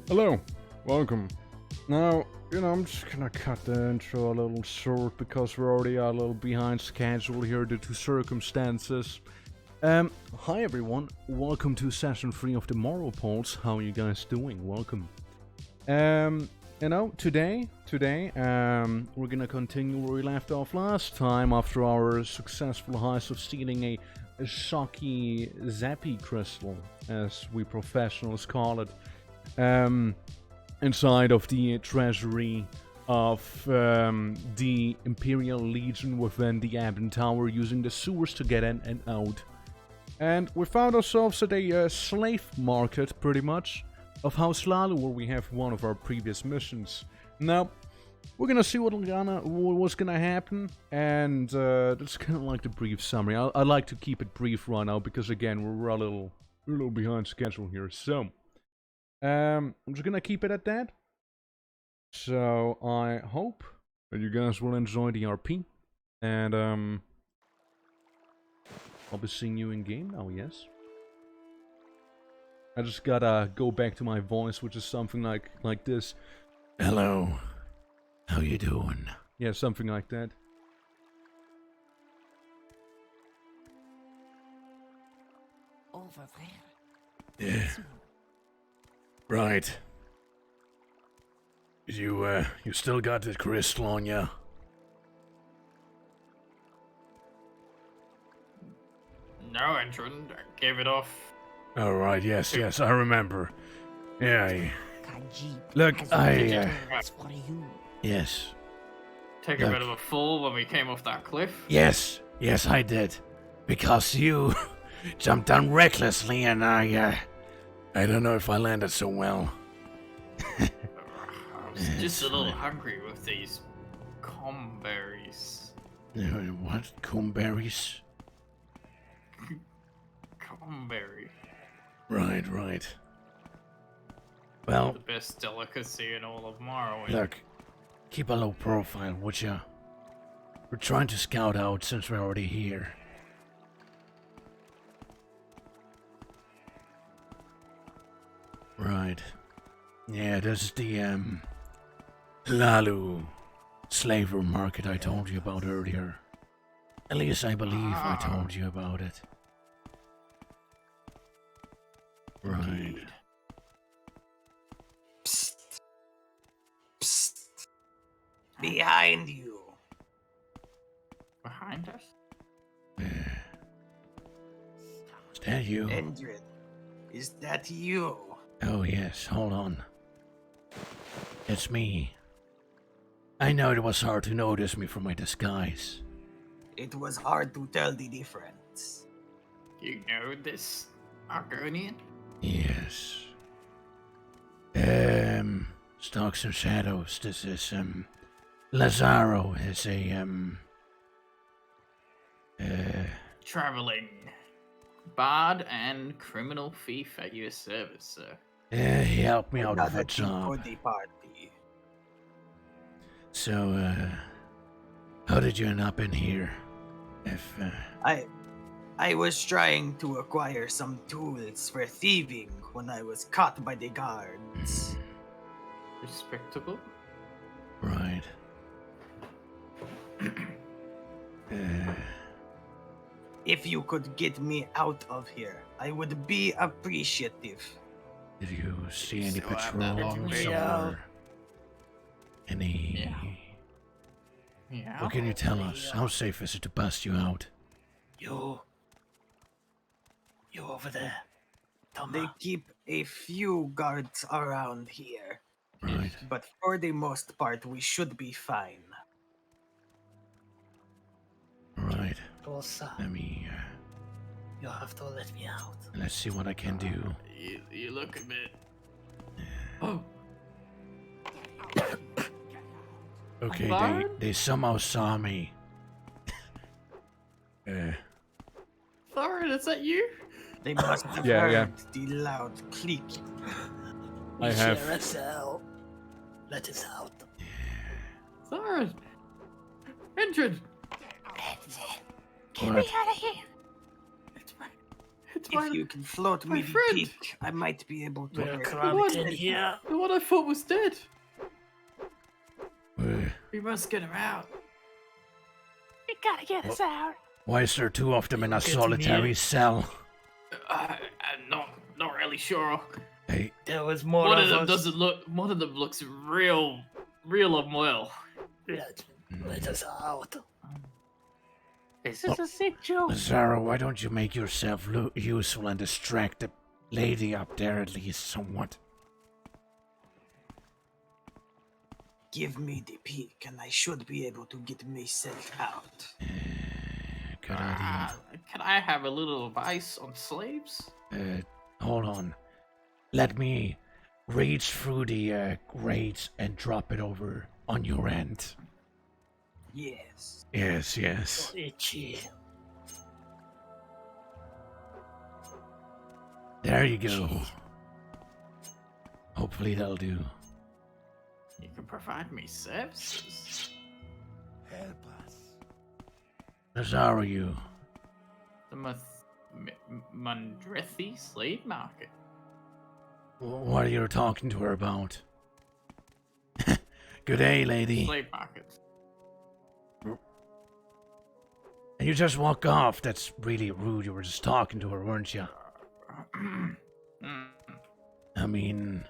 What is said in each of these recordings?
Hello, welcome. Now, I'm just gonna cut the intro a little short because we're already a little behind schedule here due to circumstances. Hi everyone, welcome to session 3 of the Morrowpals. How are you guys doing? Welcome. Today, we're gonna continue where we left off last time after our successful heist of stealing a shocky zappy crystal, as we professionals call it. Inside of the treasury of the Imperial Legion within the Abden Tower, using the sewers to get in and out. And we found ourselves at a slave market, pretty much, of House Lalu, where we have one of our previous missions. Now, we're gonna see what's gonna happen, and that's kind of like the brief summary. I like to keep it brief right now, because again, we're a little behind schedule here, so... I'm just gonna keep it at that. So I hope that you guys will enjoy the RP, and I'll be seeing you in game now. Yes. I just gotta go back to my voice, which is something like this. Hello, how you doing? Yeah, something like that. Over there. Yeah. Right. You still got the crystal on ya? No, Entrant. I gave it off. Oh, right, yes, I remember. Yeah, look, It's for you. yes. Take a bit of a fall when we came off that cliff. Yes, I did. Because you jumped down recklessly and I don't know if I landed so well. I was just a little hungry with these comberries. What? Comberries? Comberry. Right. Well, The best delicacy in all of Morrowind. look, keep a low profile, would ya? We're trying to scout out since we're already here. Right. Yeah, this is the, Lalu slaver market I told you about earlier. At least I believe I told you about it. Right. Indeed. Psst. Psst. Behind you. Behind us? Is that you? Endred, is that you? Oh yes, hold on. It's me. I know it was hard to notice me from my disguise. It was hard to tell the difference. You know this Argonian? Yes. Stalks and Shadows. This is, Lazaro is a, Traveling bard and criminal thief at your service, sir. he helped me out with Another a job. for the party. So, how did you end up in here? I was trying to acquire some tools for thieving when I was caught by the guards. Respectable. Right. If you could get me out of here, I would be appreciative. Did you see any Still have that patrols information. or any... Yeah. What can you tell us? How safe is it to bust you out? You over there. They keep a few guards around here, Right. but for the most part, we should be fine. Right. Rosa, Let me, you have to let me out. let's see what I can do. You look a bit. Oh, Okay, Bard? they somehow saw me. Thorin, is that you? They must have Yeah, heard yeah. the loud clicking. I We have- share a cell. Let us out. Thorin! Entrant! Get me out of here. It's If you can float my me the friend. peak, I might be able to. We're earn cramped in it. here. The one I thought was dead. Uh, We must get him out. You gotta get us out. why is there two of them in a Get me solitary in. cell? I'm not really sure. Hey, There was more One of of them us. doesn't look. One of them looks real unwell. Let us out. This is a sick joke. Zara, why don't you make yourself useful and distract the lady up there at least somewhat? Give me the peak, and I should be able to get myself out. Good idea. Can I have a little advice on slaves? Hold on. Let me reach through the grates and drop it over on your end. Yes. Yes. Itchy. There you go. Hopefully that'll do. You can provide me services. Help us. Zara, you. The Mandrethi slave market. What are you talking to her about? Good day, lady. Slave market. And you just walk off. That's really rude. You were just talking to her, weren't you? I mean,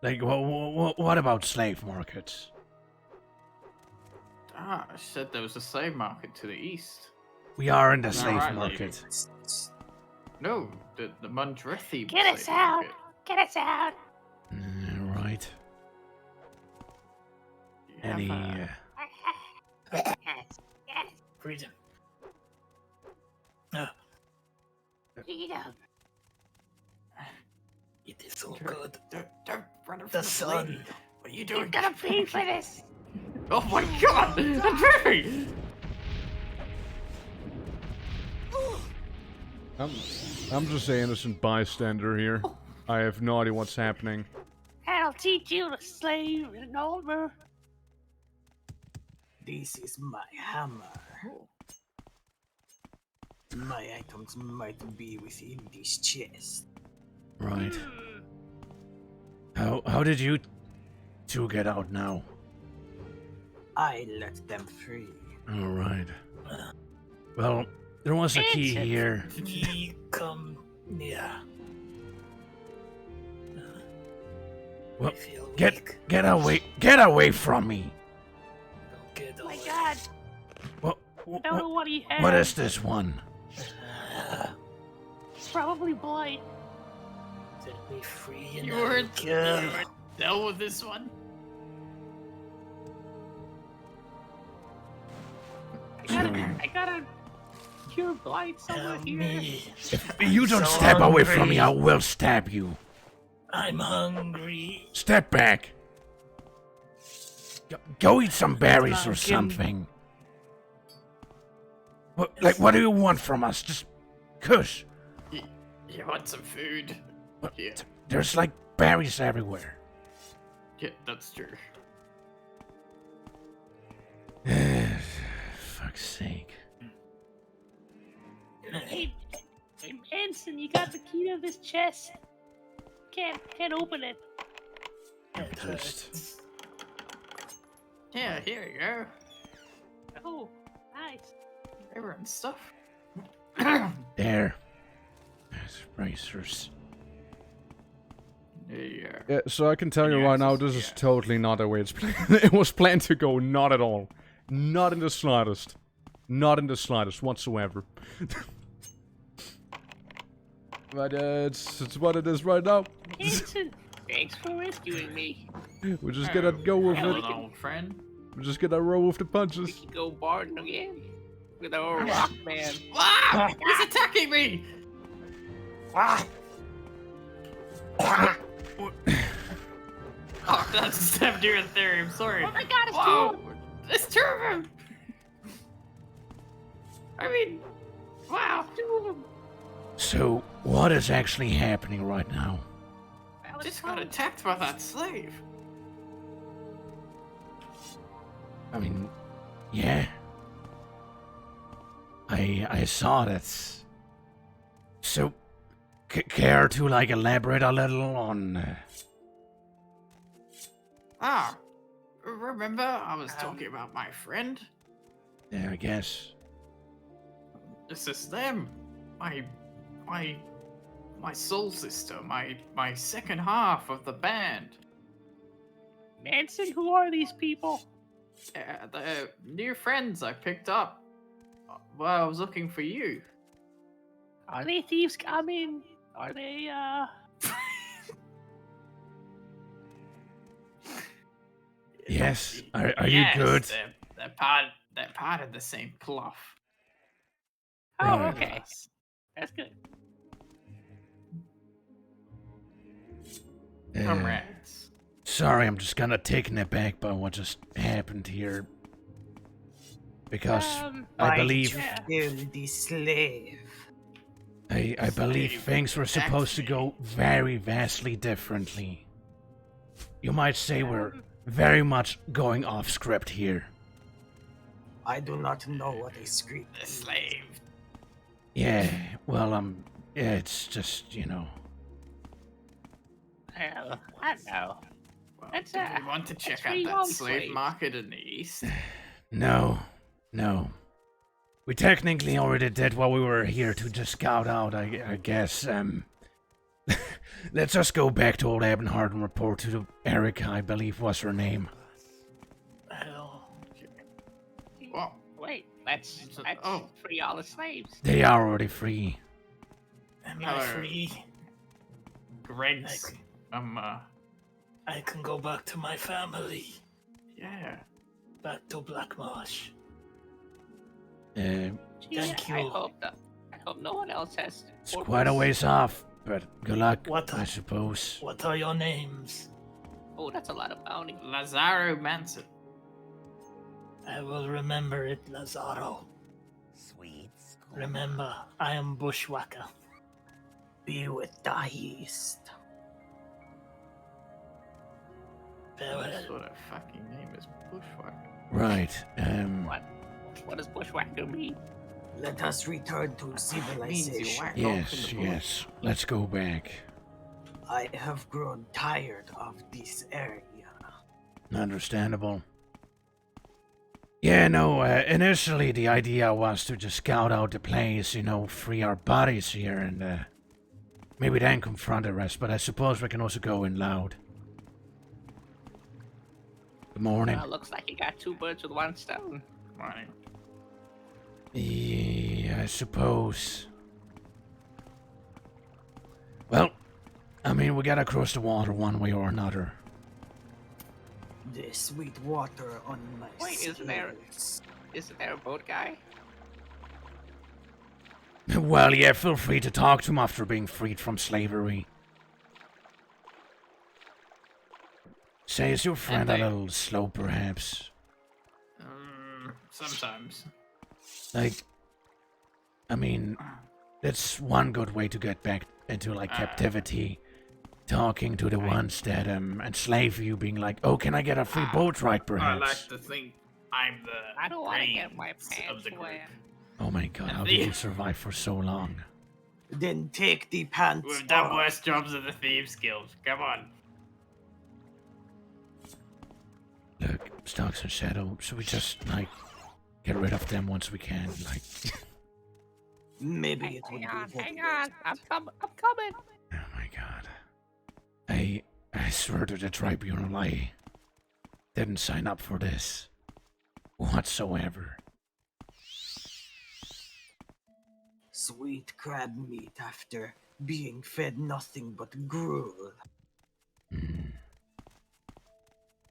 like, what about slave markets? I said there was a slave market to the east. We are in the Am I slave right, market. No, the Mandrethi. Get us slave out. market. Get us out. Right. You have, Any, Yes. Yes. Freedom. Freedom. It is so good. Don't run in front The of sun. lady. What are you You're doing? gonna pay for this. Oh my god! Mandrethi! I'm just an innocent bystander here. I have no idea what's happening. That'll teach you to slave an older. This is my hammer. My items might be within this chest. Right. How did you two get out now? I let them free. All right. Well, there was a key It's a- here. Ye come near. Well, I feel weak. get away from me. Don't get Oh my away. god. I don't know what he has. What is this one? Probably blight. Set me free and You I will weren't kill. dealt with this one. I gotta cure blight somewhere Help here. me. If you don't So step away from me, I hungry. will stab you. I'm hungry. Step back. Go eat some berries or Pumpkin. something. What do you want from us? Just kush. You want some food? Yeah, There's like berries everywhere. yeah, that's true. Fuck's sake. Hey, Manson, you got the key to this chest. Can't open it. It Just- hurts. Yeah, here you go. Oh, nice. Paper and stuff. There. There's racers. Yeah. Yeah, so I can tell you Yeah, right now, it's- this is yeah. totally not the way it's planned. It was planned to go, not at all. Not in the slightest. Not in the slightest whatsoever. But it's what it is right now. Manson, thanks for rescuing me. We're just gonna go with Hello, it. old friend. We're just gonna roll with the We punches. can go barn again with our rock man. Ah! He's attacking me! Oh, that's stepped you in theory. I'm sorry. Oh my god, it's Wow, cool. there's two of them. I mean, wow. Two of them. So, what is actually happening right now? Well, I it's just got fine. attacked by that slave. I mean, yeah. I saw that. So, care to, like, elaborate a little on... Remember I was talking about my friend? Yeah, I guess. This is them. My soul sister, my second half of the band. Manson, who are these people? The new friends I picked up while I was looking for you. Are they thieves coming? Are they, Yes. Are Yes, you good? They're part of the same plot. Oh, Right. okay. That's good. Comrades. Sorry, I'm just kind of taken aback by what just happened here. Because I Why believe... did you kill the slave? I believe Slave, things were supposed to exactly. go very vastly differently. You might say we're very much going off script here. I do not know what a script The is. slave. Yeah, well, yeah, it's just, you know... Well, I don't know. Well, That's, do we want to check that's out pretty that long slave slaves. market in the east? No. We technically already did what we were here to just scout out, I guess. Let's just go back to old Ebonheart and report to Erica, I believe was her name. Hell, Well, Wait, let's oh. free all the slaves. They are already free. am Hello. I free? Greg's. I can go back to my family. Yeah. Back to Black Marsh. Uh, Gee, Thank I you. hope no one else has. it's quite a ways off, but good luck, What I a- suppose. What are your names? Oh, that's a lot of bounty. Lazaro Manson. I will remember it, Lazaro. Sweet school. Remember, I am Bushwhacker. Be with the east. What Farewell. sort of fucking name is Bushwhacker? Right, What does bushwhacker mean? Let us return to Means you civilization. whack yes, off in the bush. yes, let's go back. I have grown tired of this area. Understandable. Yeah, no, initially the idea was to just scout out the place, you know, free our bodies here and, maybe then confront the rest, but I suppose we can also go in loud. Good morning. Well, looks like you got two birds with one stone. Morning. Yeah, I suppose. Well, I mean, we gotta cross the water one way or another. The sweet water on my Wait, isn't there- skills. Isn't there a boat guy? Well, yeah, feel free to talk to him after being freed from slavery. Say, is your friend a they- little slow, perhaps? Sometimes. Like, I mean, that's one good way to get back into, like, captivity. Talking to the ones that, enslave you, being like, oh, can I get a free boat ride, I perhaps? like to think I'm the I don't want to get brains my of pants the group. wet. Oh my god, how did you survive for so long? Then take the pants We've done off. worse jobs at the Thieves Guild. Come on. Look, Stocks and Shadow, should we just, like, get rid of them once we can? Like, Maybe it would Hang on, be hang worth on. I'm coming. oh my god. I swear to the tribunal, I didn't sign up for this. Whatsoever. Sweet crab meat after being fed nothing but gruel.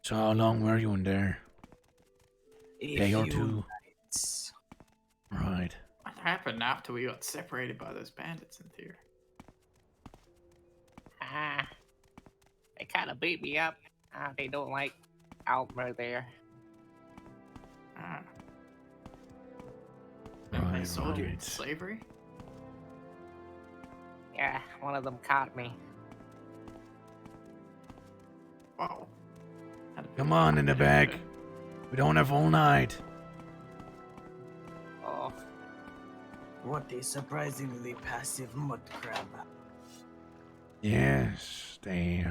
So how long were you in there? A Day or few two? nights. Right. What happened after we got separated by those bandits in theory? They kind of beat me up. They don't like Almer there. Ah. And they Right, sold you right. into slavery? Yeah, one of them caught me. Wow. Come on, in the back. We don't have all night. Oh, What a surprisingly passive mud crab. Yes, they,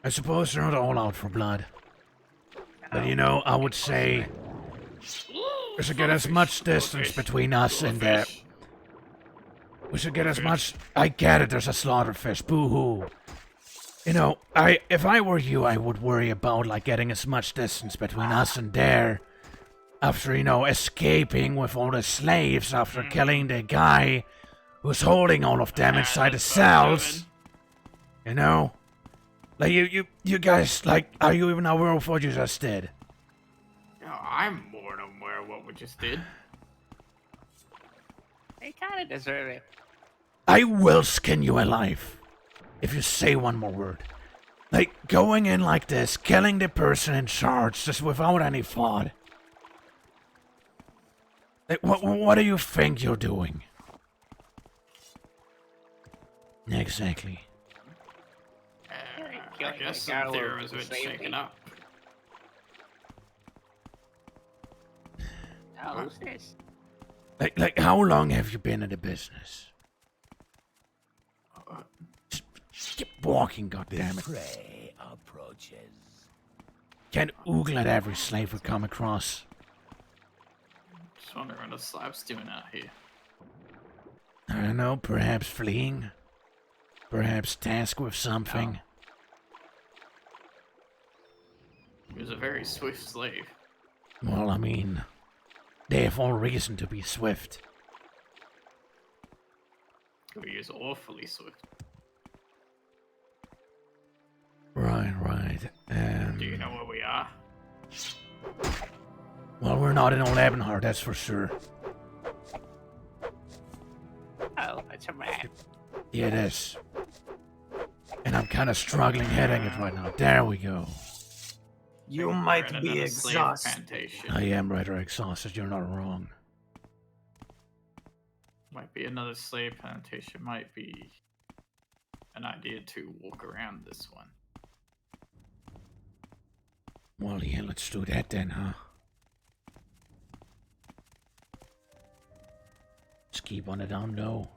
I suppose they're not all out for blood. But you know, I would say we should get as much distance between us and we should get as much. I get it, there's a slaughterfish, boo-hoo. You know, if I were you, I would worry about, like, getting as much distance between us and there. After, you know, escaping with all the slaves, after killing the guy who's holding all of them inside the cells. You know? Like, you guys, like, are you even aware of what you just did? Yeah, I'm more than aware of what we just did. They kind of deserve it. I will skin you alive if you say one more word. Like, going in like this, killing the person in charge just without any thought. Like, what do you think you're doing? Exactly. I guess some theories would shaken up. Oh, who's this? Like, how long have you been in the business? Just keep walking, goddammit. Prey approaches. Can't oogle at every slave we come across. Just wondering what the slab's doing out here. I don't know, perhaps fleeing? Perhaps tasked with something? He was a very swift slave. Well, I mean, they have all reason to be swift. He is awfully swift. Right. Do you know where we are? Well, we're not in Old Ebonheart, that's for sure. Oh, it's a map. Yeah, it is. And I'm kind of struggling heading it right now. There we go. You We're might in be another slave exhausted. plantation. I am rather exhausted, you're not wrong. Might be another slave plantation. Might be an idea to walk around this one. Well, yeah, let's do that then, huh? Just keep on it down low.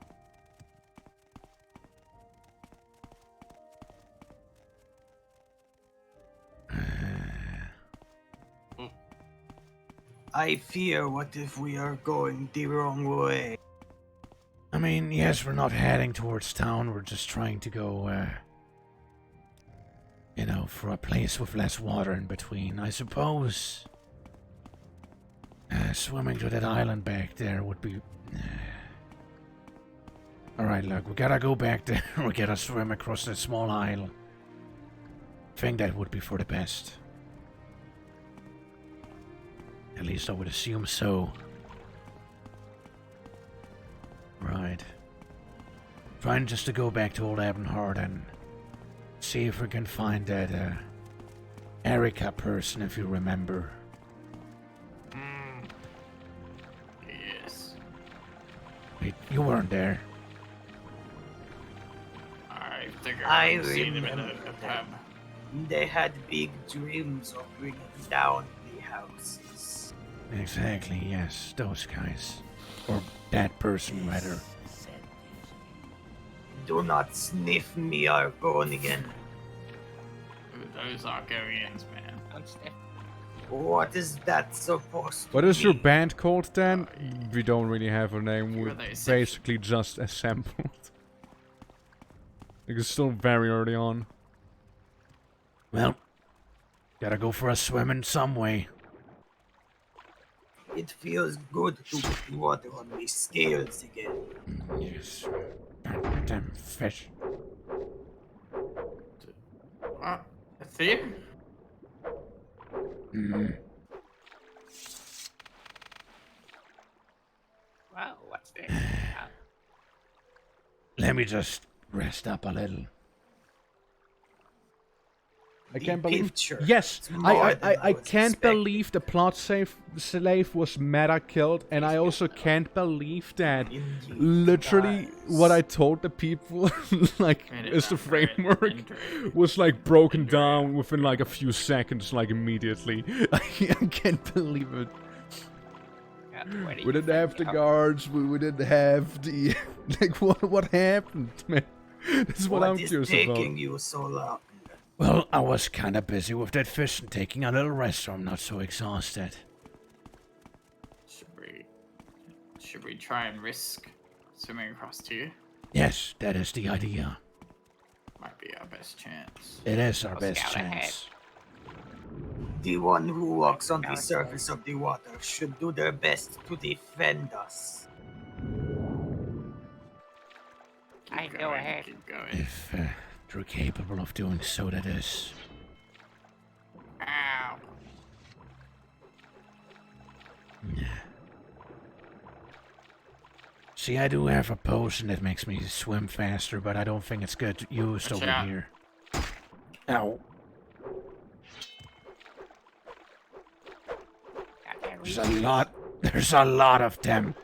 I fear what if we are going the wrong way? I mean, yes, we're not heading towards town, we're just trying to go, you know, for a place with less water in between. I suppose swimming to that island back there would be... Alright, look, we gotta go back there. We gotta swim across that small isle. I think that would be for the best. At least I would assume so. Right. Trying just to go back to Old Ebonheart and see if we can find that Erica person, if you remember. Yes. Wait, you weren't there. I think I I've seen him in remember a that. pub. They had big dreams of bringing down the houses. Exactly, yes, those guys. Or that person, rather. Do not sniff me, Argonian. Those Argonians, man. Don't sniff. What is that supposed to What is your mean? band called then? We don't really have a name, Who we're are they? basically just assembled. It's still very early on. Well, gotta go for a swim in some way. It feels good to put water on my scales again. Yes. Damn fish. What? A thief? Wow, what's this? Let me just rest up a little. I The can't believe. picture. Yes, It's more I than I was can't expecting. believe the plot slave was meta killed, and I also can't believe that Indeed, literally guys. what I told the people, like, Made it as the not very framework, enduring. was like broken down within like a few seconds, like immediately. I can't believe it. Where do We you didn't have the think- guards. We didn't have the like. What happened, man? That's what I'm is curious taking about. you so long? Well, I was kind of busy with that fish and taking a little rest, so I'm not so exhausted. Should we try and risk swimming across to you? Yes, that is the idea. Might be our best chance. It is our I'll best scout ahead. chance. The one who walks on the Okay. surface of the water should do their best to defend us. I Keep go going, ahead. Keep going. If they're capable of doing so, that is. Ow! See, I do have a potion that makes me swim faster, but I don't think it's good used Watch over out. here. Ow. There's a lot of them.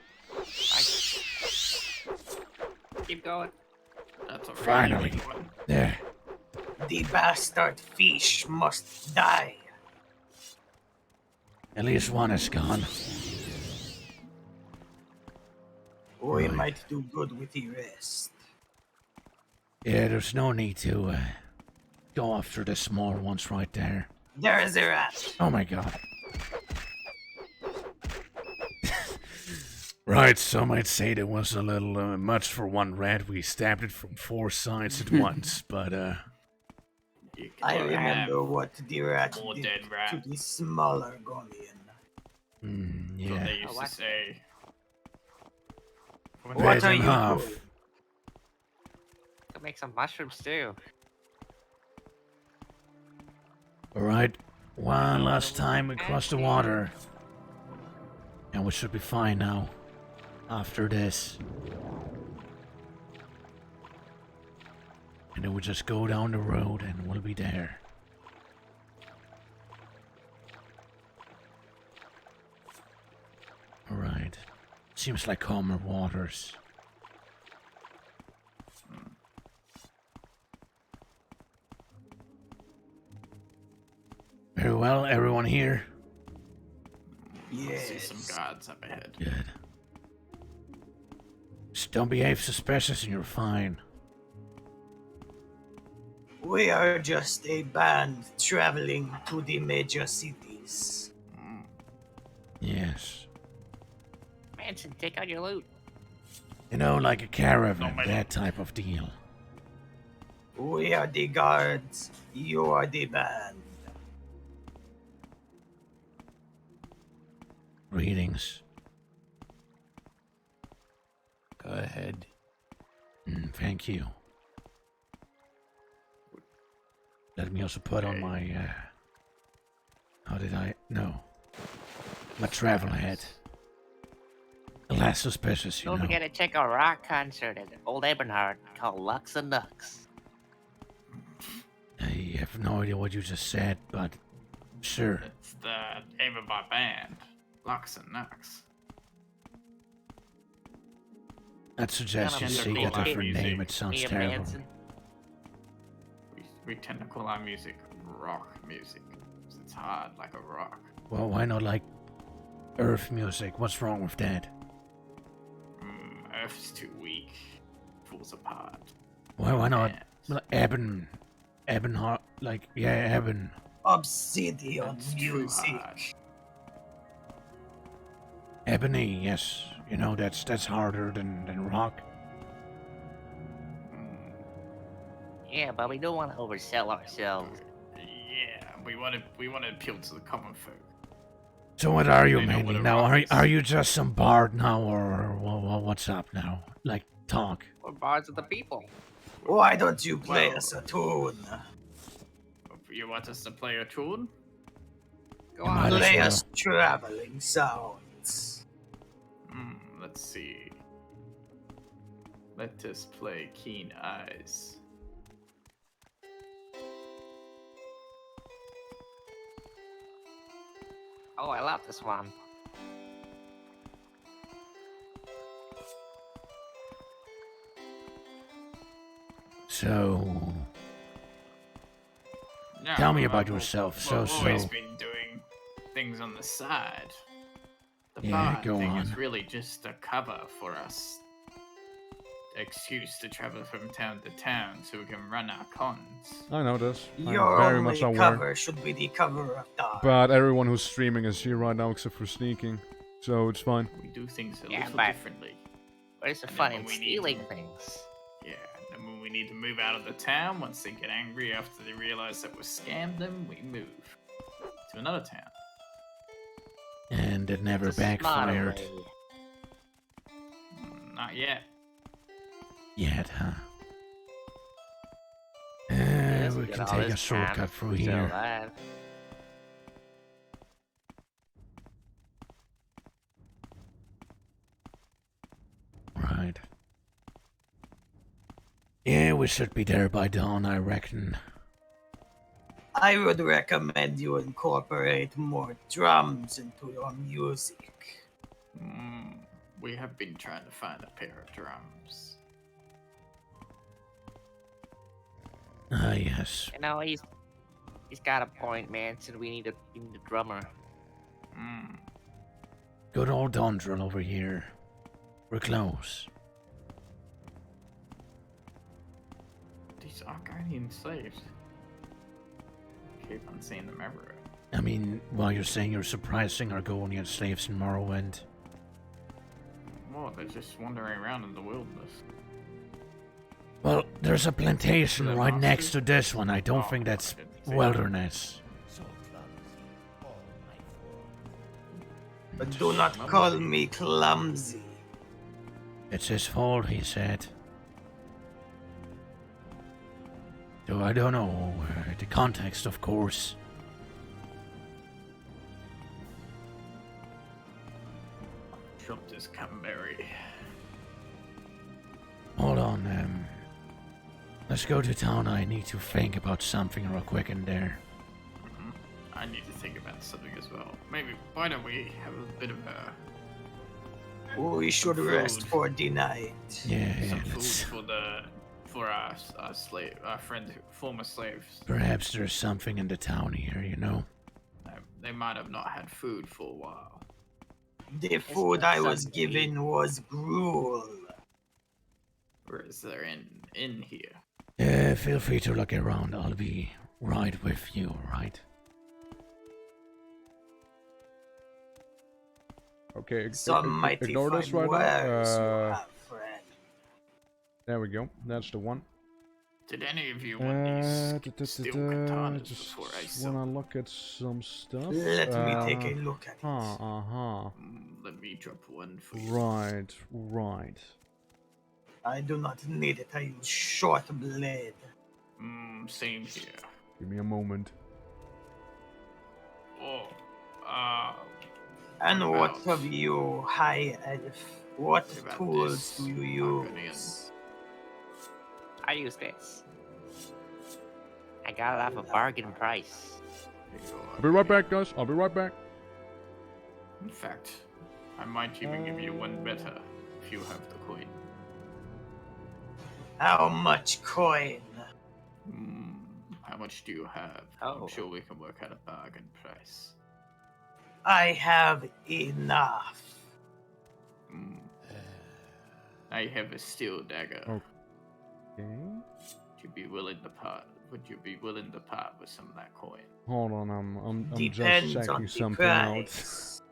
Keep going. That's a really Finally. big one. There. The bastard fish must die. At least one is gone. We Right. might do good with the rest. Yeah, there's no need to go after the small ones right there. There is a rat. Oh my god. Right, some might say there was a little much for one rat. We stabbed it from 4 sides at once, but You can I have remember what the rat more did dead rat. to the smaller Golian. What yeah. they used what? to say. When What Red are and you half. doing? Could make some mushrooms too. Alright, one last time across the water. And we should be fine now. After this. And then we just go down the road and we'll be there. Alright. Seems like calmer waters. Very well, everyone here? I see some Yes. guards up ahead. Good. Just don't behave suspicious and you're fine. We are just a band traveling to the major cities. Yes. Manson, take out your loot. You know, like a caravan, my that type of deal. We are the guards. You are the band. Greetings. Go ahead. Thank you. Let me also put on my, how did I? No. My travel hat. Less suspicious, you Don't know. forget to check our rock concert at Old Ebenhard called Lux and Nux. I have no idea what you just said, but sure. It's the name of my band, Lux and Nux. I'd suggest you Gonna seek a be like different name. music. It sounds Me and terrible. Manson. We tend to call our music rock music. 'Cause it's hard like a rock. Well, why not like Earth music? What's wrong with that? Earth's too weak. Falls apart. Why not Yeah. Eben, like, yeah, Eben. Obsidian It's too music. hard. Ebony, yes. You know, that's harder than rock. Yeah, but we don't want to oversell ourselves. Yeah, we want to appeal to the common folk. So what are you, They know what Mandy? a Now, rock is. are you just some bard now, or what's up now? Like, talk. We're bards of the people. Why don't you play Well- us a tune? You want us to play a tune? Go You on. might as Play well. us traveling sounds. Let's see. Let us play Keen Eyes. Oh, I love this one. So, No, Tell me about I've al- yourself. Well, So- I've always so- been doing things on the side. The Yeah, bard go thing on. is really just a cover for us. excuse to travel from town to town so we can run our cons. I know this. I'm Your very only much aware. cover should be the cover of dark. But everyone who's streaming is here right now except for sneaking. So it's fine. We do things a Yeah, little but- differently. Where's the And fun then in when we need stealing to- things? Yeah, and when we need to move out of the town, once they get angry after they realize that we scammed them, we move to another town. And it never It's a smarter backfired way. Not yet. yet, huh? Yes, We get can all take a this shortcut time through to here. alive. Right. Yeah, we should be there by dawn, I reckon. I would recommend you incorporate more drums into your music. We have been trying to find a pair of drums. Ah, yes. You know, he's got a point, Manson. We need a drummer. Mm. Good old Dundrel over here. We're close. These Arcanian slaves. Keep on seeing them everywhere. I mean, while you're saying you're surprising Argonian slaves in Morrowind. Well, they're just wandering around in the wilderness. Well, there's a plantation They're right next monsters? to this one. I don't Oh, think that's I didn't see that. wilderness. But do not call me clumsy. It's his fault, he said. So I don't know the context, of course. Drop this Camberry. Hold on, let's go to town. I need to think about something real quick in there. I need to think about something as well. Maybe, why don't we have a bit of a We should rest Food. for the night. Yeah, some food let's... for our slave, our friend, former slaves. Perhaps there's something in the town here, you know? They might have not had food for a while. The food I was something to eat. given was gruel. Or is there in here? Feel free to look around. I'll be right with you, right? Okay, Some mighty ignore fine this right wares you now. have, friend. There we go. That's the one. Did any of you want these steel katanas Just before I sell? wanna look at some stuff. Let me take a look at it. Uh-huh. Let me drop one for you. Right. I do not need it. I use short blade. Same here. Give me a moment. Oh, And what about- of you, high elf? What What about tools this, do you Arcanian? use? I use this. I got it off a bargain price. I'll be right back, guys. I'll be right back. In fact, I might even give you one better if you have the coin. How much coin? How much do you have? Oh. I'm sure we can work out a bargain price. I have enough. I have a steel dagger. Oh. Okay. Would you be willing to part? Would you be willing to part with some of that coin? Hold on, I'm just Depends checking on the something out. price.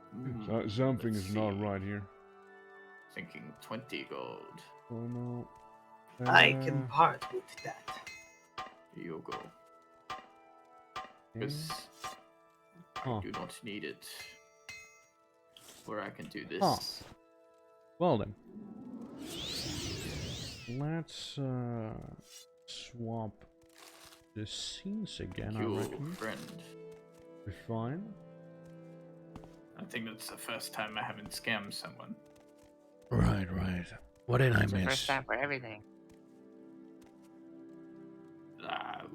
Something Let's is not see. right here. Thinking 20 gold. Oh no. I can part with that. Here you go. okay. Because Huh. I do not need it. Or I can do this. Huh. Well then. Let's swap the scenes again, I You reckon. friend. Be fine. I think that's the first time I haven't scammed someone. Right. What did I It's the miss? first time for everything.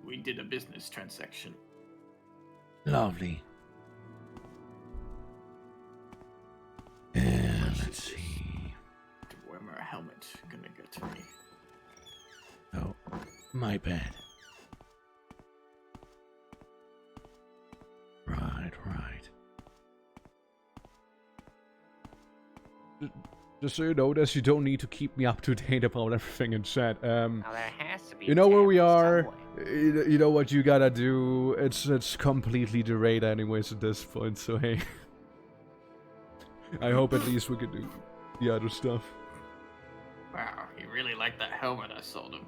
We did a business transaction. Lovely. Let's see. To wear my helmet, gonna get to me. Oh, my bad. Right. just so you know this, you don't need to keep me up to date about everything in chat. Now there has to be. You a know where we tavern are. somewhere. You know what you gotta do. It's completely derayed anyways at this point. So hey, I hope at least we could do the other stuff. Wow, he really liked that helmet I sold him.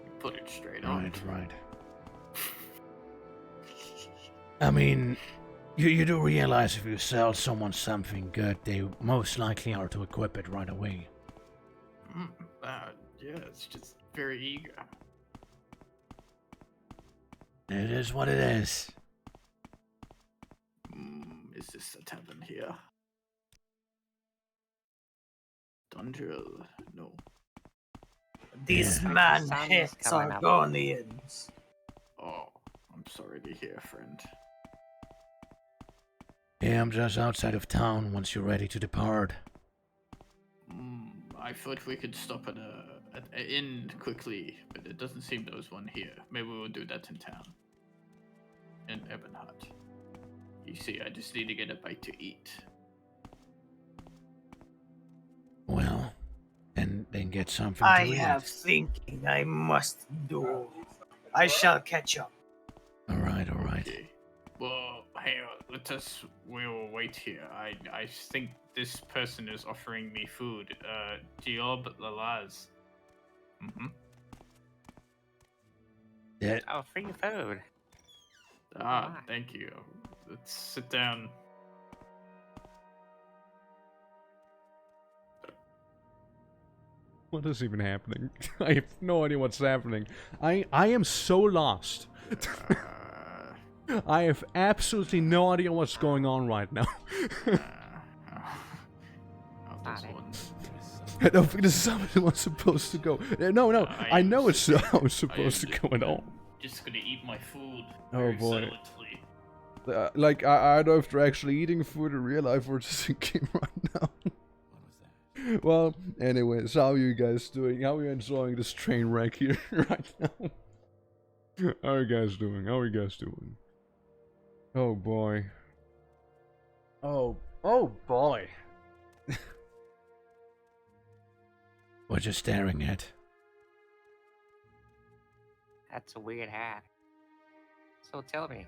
He put it straight on. Right. I mean, you do realize if you sell someone something good, they most likely are to equip it right away. Yeah, it's just very eager. It is what it is. Is this a tavern here? Dungeon? No. These Yeah. man Sun's hits coming are up. Gonians. Oh, I'm sorry to hear, friend. Yeah, I'm just outside of town once you're ready to depart. I thought we could stop at an inn quickly, but it doesn't seem there was one here. Maybe we'll do that in town. In Ebonheart. You see, I just need to get a bite to eat. Well, then get something to I eat. have thinking I must do. I shall catch up. All right. Okay. Well, hey, we'll wait here. I think this person is offering me food. Giob Lalaz. Yeah, Oh, free food. Ah, thank you. Let's sit down. What is even happening? I have no idea what's happening. I am so lost. I have absolutely no idea what's going on right now. This one. I don't think this is how it was supposed to go. No, I know it's how it's supposed to go at all. Just gonna eat my food. Oh, very boy. silently. Like, I don't know if they're actually eating food in real life or just in game right now. Well, anyways, how are you guys doing? How are you enjoying this train wreck here right now? How are you guys doing? Oh boy. Oh boy. what you staring at? That's a weird hat. So tell me,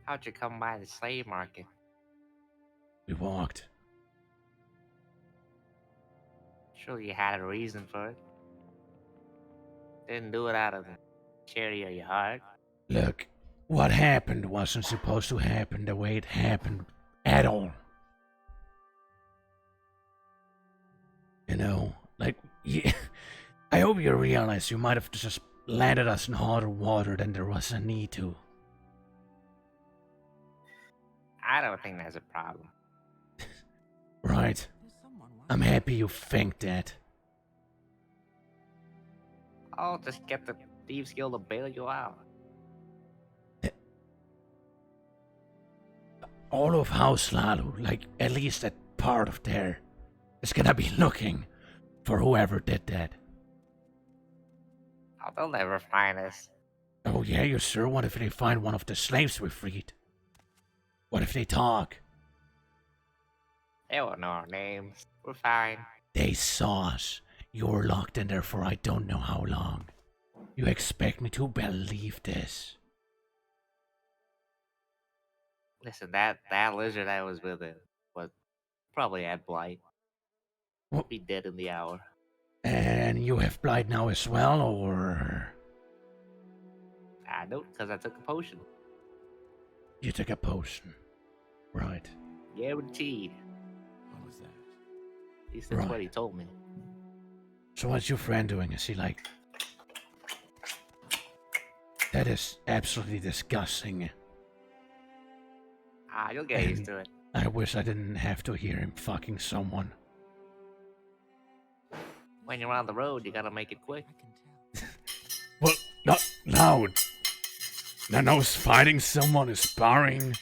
how'd you come by the slave market? We walked. Sure you had a reason for it. Didn't do it out of the charity of your heart. Look, what happened wasn't supposed to happen the way it happened at all. You know, like, yeah, I hope you realize you might have just landed us in hotter water than there was a need to. I don't think there's a problem. Right? I'm happy you think that. I'll just get the Thieves Guild to bail you out. All of House Lalu, like at least that part of there, is gonna be looking for whoever did that. Oh, they'll never find us. Oh yeah, you sure? What if they find one of the slaves we freed? What if they talk? They won't know our names. We're fine. They saw us. You were locked in there for I don't know how long. You expect me to believe this? Listen, that lizard I was with it was probably had blight. What? Be dead in the hour. And you have blight now as well, or I don't, because I took a potion. you took a potion, right? Guaranteed. What was that? At least that's Right. what he told me. So what's your friend doing? Is he like? That is absolutely disgusting. Ah, you'll get used to it. I wish I didn't have to hear him fucking someone. When you're on the road, you gotta make it quick. Well, not loud. No fighting someone is sparring.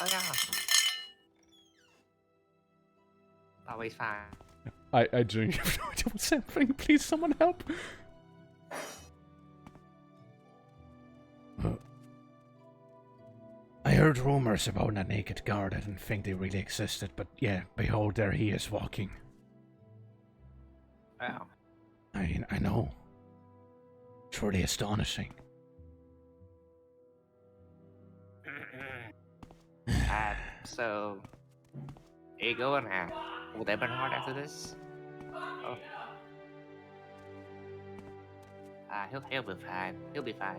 Oh yeah. Always fine. I genuinely have no idea what's happening. Please, someone help. I heard rumors about a naked guard. I didn't think they really existed, but yeah, behold, there he is walking. Wow. I know. It's really astonishing. So, are you going with Ebonheart after this? Oh. He'll be fine. He'll be fine.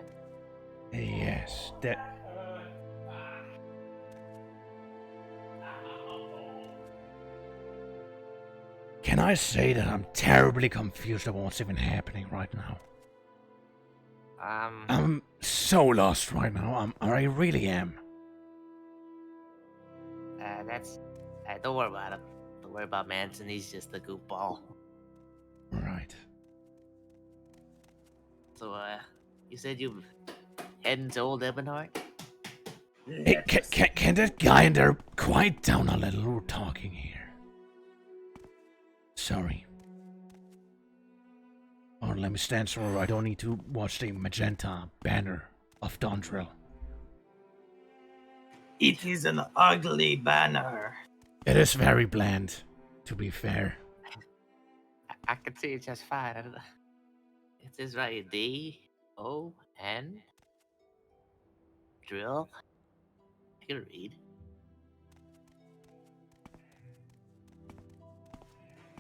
Yes, that. Can I say that I'm terribly confused about what's even happening right now? I'm so lost right now. I really am. Don't worry about him. Don't worry about Manson. He's just a goofball. Right. So, you said you heading to old Ebonheart? Hey, can that guy in there quiet down a little? We're talking here. Sorry. Or let me stand so I don't need to watch the magenta banner of Dondrill. It is an ugly banner. It is very bland, to be fair. I can see it just fine. It says right D-O-N drill. I can read.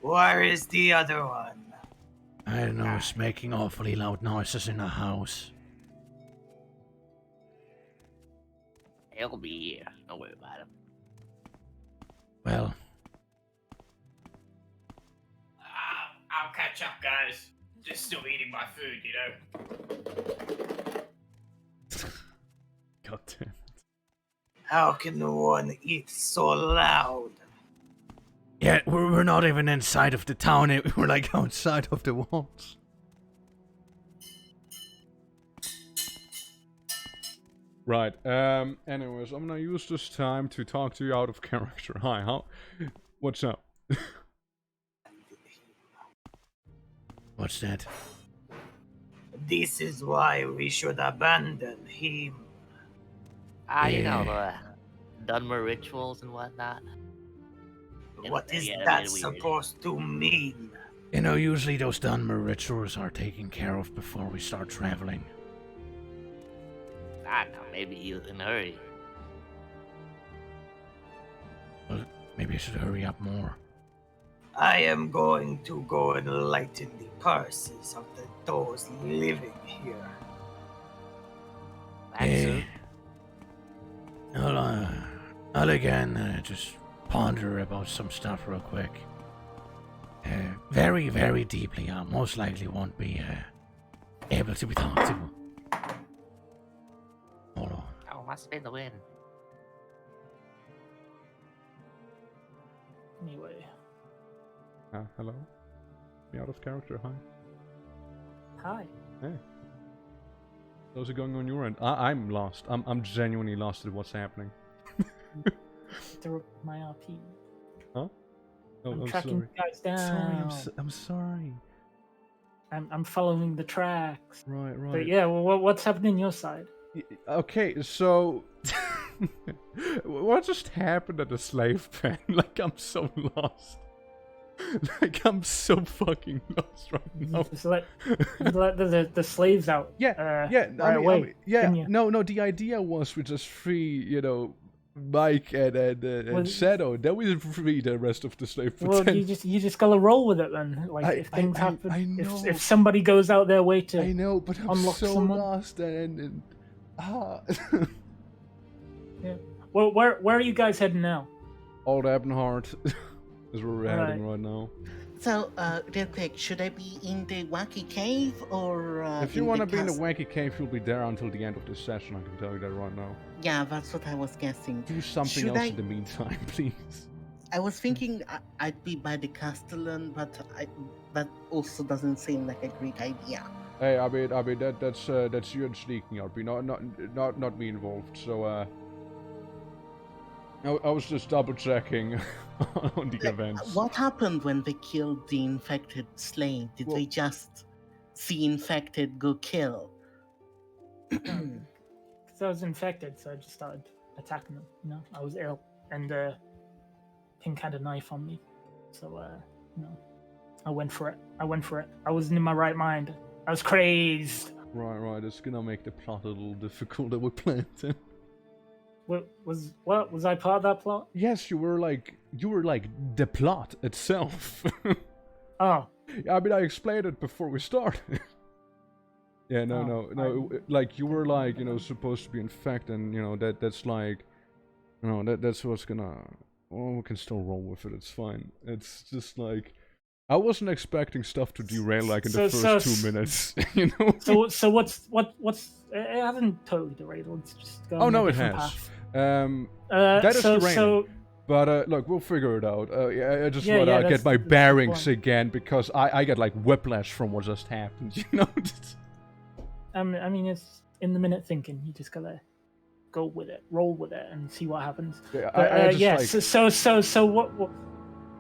Where is the other one? I don't know, it's making awfully loud noises in the house. He'll be here. Don't worry about him. Well, I'll catch up, guys. Just still eating my food, you know. God damn. How can one eat so loud? yeah, we're not even inside of the town, we're like outside of the walls. Right, anyways, I'm gonna use this time to talk to you out of character. Hi, what's up? What's that? This is why we should abandon him. You know, the Dunmer rituals and whatnot. What is Yeah, that weird. supposed to mean? You know, usually those Dunmer rituals are taken care of before we start traveling. I don't know, maybe you in a hurry. Well, maybe I should hurry up more. I am going to go enlighten the purses of those living here. That's I'll again just ponder about some stuff real quick. Very, very deeply. I most likely won't be able to be talked to. Hold on. Oh, must be the wind. Anyway. Hello? Me out of character, hi. Hi. Hey. How's it going on your end? I'm lost. I'm genuinely lost at what's happening. Through my RP. Huh? Oh, I'm I'm tracking sorry. you guys down. Sorry, I'm sorry. I'm following the tracks. Right. But yeah, well, what's happening on your side? Okay, so what just happened at the slave pen? Like, I'm so lost. Like, I'm so fucking lost right now. Just let the slaves out. Yeah, right away. No. The idea was we just free, Mike and Shadow. Then we free the rest of the slave. Well, you just gotta roll with it then. Like, if things happen, I know. if somebody goes out their way to, I know, but I'm unlock so someone. lost Yeah. Well, where are you guys heading now? Old Ebonheart is where we're heading right now. So, real quick, should I be in the wacky cave or? If you want to be in the wacky cave, you'll be there until the end of this session. I can tell you that right now. Yeah, that's what I was guessing. Do something else in the meantime, please. I was thinking I'd be by the Castellan, but that also doesn't seem like a great idea. Hey, I mean that's you and sneaking out. Not me involved. So I was just double checking on the events. What happened when they killed the infected slave? Did they just see infected go kill? Because I was infected, so I just started attacking them. You know, I was ill, and Pink had a knife on me, so you know, I went for it. I wasn't in my right mind. I was crazed. Right. It's gonna make the plot a little difficult that we planned. What was I part of that plot? Yes, you were like the plot itself. Oh, I mean, I explained it before we started. Yeah, no. Like you were like, you know, supposed to be infected, and you know that's like, you know, that's what's gonna. Well, we can still roll with it. It's fine. It's just like, I wasn't expecting stuff to derail like in the first 2 minutes. You know. So what's it hasn't totally derailed. It's just gone Oh no, a it different has. path. That is derailing. So But look, we'll figure it out. I just Yeah, want yeah, to that's get my the bearings point. again because I get like whiplash from what just happened. You know. I mean, it's in the minute thinking. You just gotta go with it, roll with it, and see what happens. Yeah, But I just yeah. like. So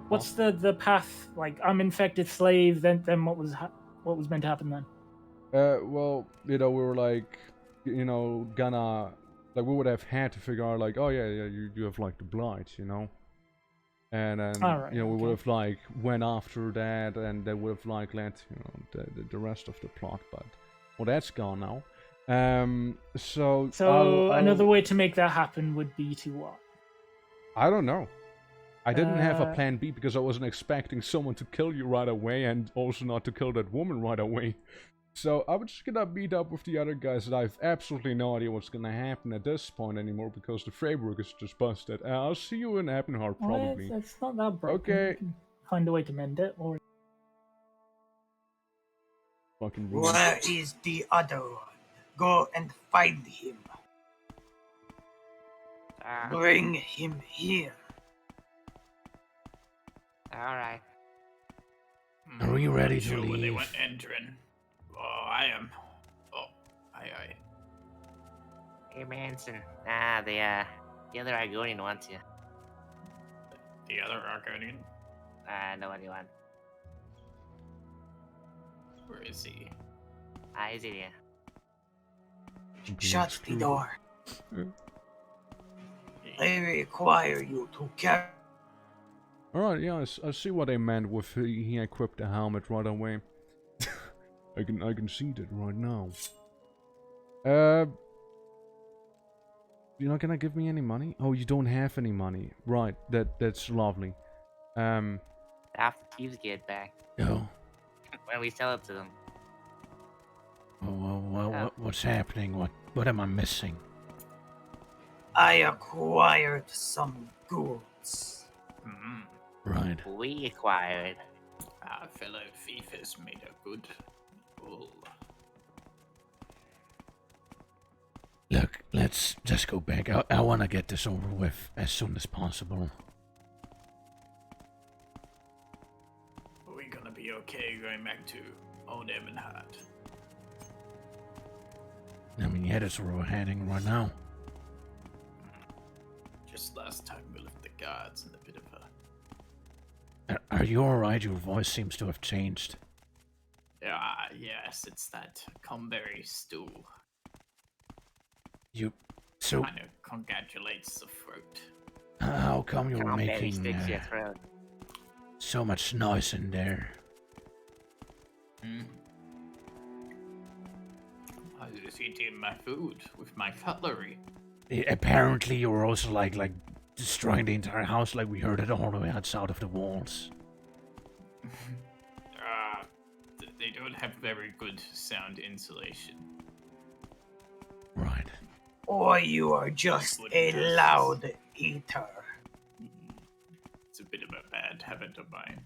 what's the path? Like, I'm infected slave. Then what was meant to happen then? Well, you know, we were like, you know, gonna like we would have had to figure out like, oh yeah, you have like the blight, you know. And then Alright, you know we would okay. have like went after that, and that would have like led you know the rest of the plot. But well, that's gone now. So Another way to make that happen would be to what? I don't know. I didn't have a Uh, plan B because I wasn't expecting someone to kill you right away, and also not to kill that woman right away. So I'm just gonna meet up with the other guys that I have absolutely no idea what's gonna happen at this point anymore because the framework is just busted. I'll see you in Appenhart probably. Well, it's not that broken. Okay. You can find a way to mend it, or Fucking ruined. Where is the other one? Go and find him. Bring him here. All right. Are we ready Not to sure when they leave? went entering. Oh, I am. Oh, aye. Hey, Manson. The other Argonian wants you. The other Argonian. No one you want. Where is he? Is it here? Shut the door. I require you to carry. Alright, yeah, I see what they meant with he equipped the helmet right away. I can see that right now. You're not gonna give me any money? Oh, you don't have any money. Right, that's lovely. After Thieves get back. No. When we sell it to them. What's happening? What am I missing? I acquired some goods. Right. We acquired. Our fellow thief has made a good pull. Look, let's just go back. I want to get this over with as soon as possible. Are we gonna be okay going back to Old Ebonheart? I mean, yeah, that's where we're heading right now. Just last time we left the guards in a bit of a... Are you alright? Your voice seems to have changed. Yes, it's that cumberry stew. So, Kind of congratulates the throat. how come you were Cranberry making sticks to your throat. so much noise in there? I was eating my food with my cutlery. Apparently, you were also like destroying the entire house, like we heard it all the way outside of the walls. They don't have very good sound insulation. Right. Or you are just a loud eater. It's a bit of a bad habit of mine.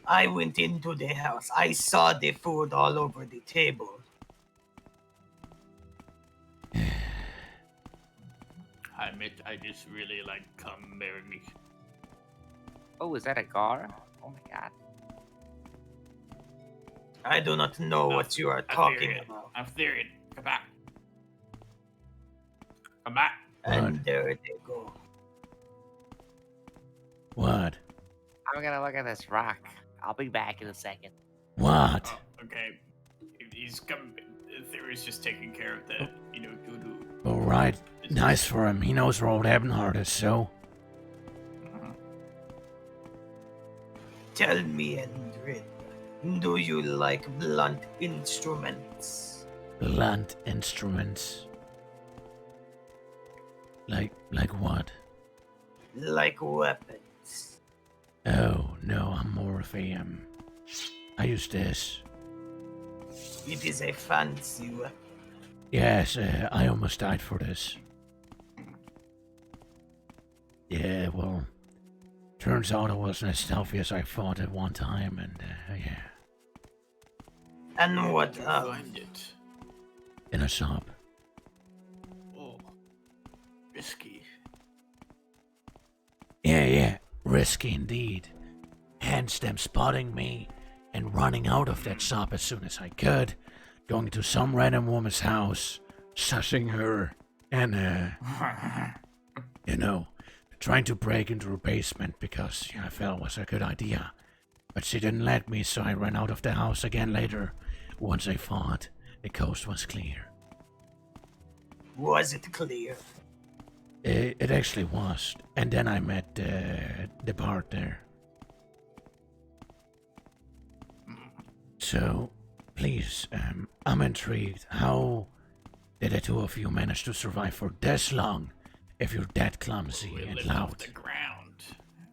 I went into the house. I saw the food all over the table. I admit I just really like cumberry. Oh, is that a gar? Oh my god. I do not know what you are talking about. Arthurian, come back. Come back. And there they go. What? I'm gonna look at this rock. I'll be back in a second. What? Oh, okay. He's come. Theory's just taking care of the, doo-doo. All right. Nice for him. He knows where old Ebonheart is, so. Tell me, Endrin, do you like blunt instruments? Blunt instruments. Like what? Like weapons? Oh, no, I'm more of a, I use this. It is a fancy weapon. Yes, I almost died for this. Yeah, well, turns out I wasn't as stealthy as I thought at one time, and, yeah. And what Find it. In a shop. Oh, risky. Yeah, risky indeed. Hence them spotting me and running out of that shop as soon as I could, going to some random woman's house, shushing her, and, you know, trying to break into her basement because I felt it was a good idea. But she didn't let me, so I ran out of the house again later, once I thought the coast was clear. Was it clear? It actually was. And then I met the bard there. So, please, I'm intrigued. How did the two of you manage to survive for this long if you're that clumsy We and live loud? off the ground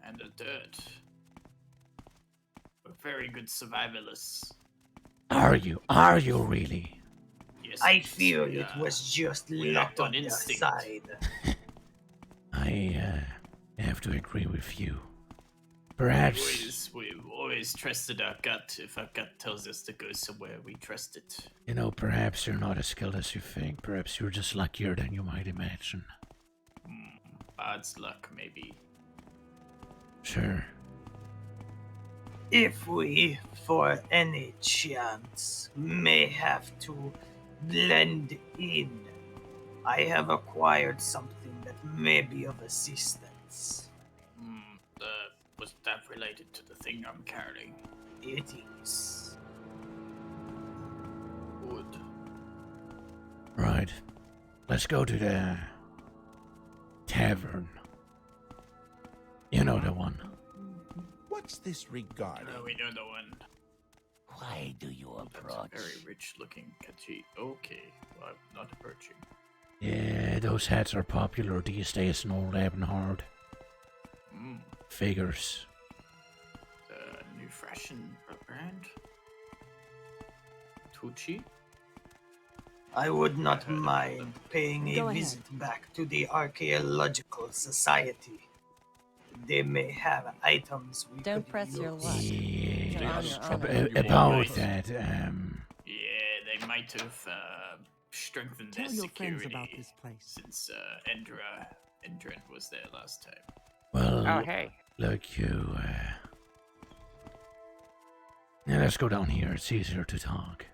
and the dirt. We're very good survivalists. Are you really? Yes, I yes, feel we, it was just we luck act on on their instinct. side. I have to agree with you. Perhaps, We've always trusted our gut. If our gut tells us to go somewhere, we trust it. you know, perhaps you're not as skilled as you think. Perhaps you're just luckier than you might imagine. Bard's luck, maybe. Sure. If we, for any chance, may have to blend in, I have acquired something that may be of assistance. Was that related to the thing I'm carrying? It is. Good. Right. Let's go to the tavern. You know the one. What's this regarding? We know the one. Why do you That's approach? a very rich-looking catchy. Okay, well, I'm not approaching. Yeah, those hats are popular these days in old Ebonheart. Figures. The new fashion brand? Tucci? I would not mind paying Go a ahead. visit back to the Archaeological Society. They may have items we Don't could press use. your luck. Yeah, On your honor. about that, Yeah, they might have strengthened Tell their your security friends about this place. since Endrin was there last time. well, Oh, hey. look, you, yeah, let's go down here. It's easier to talk.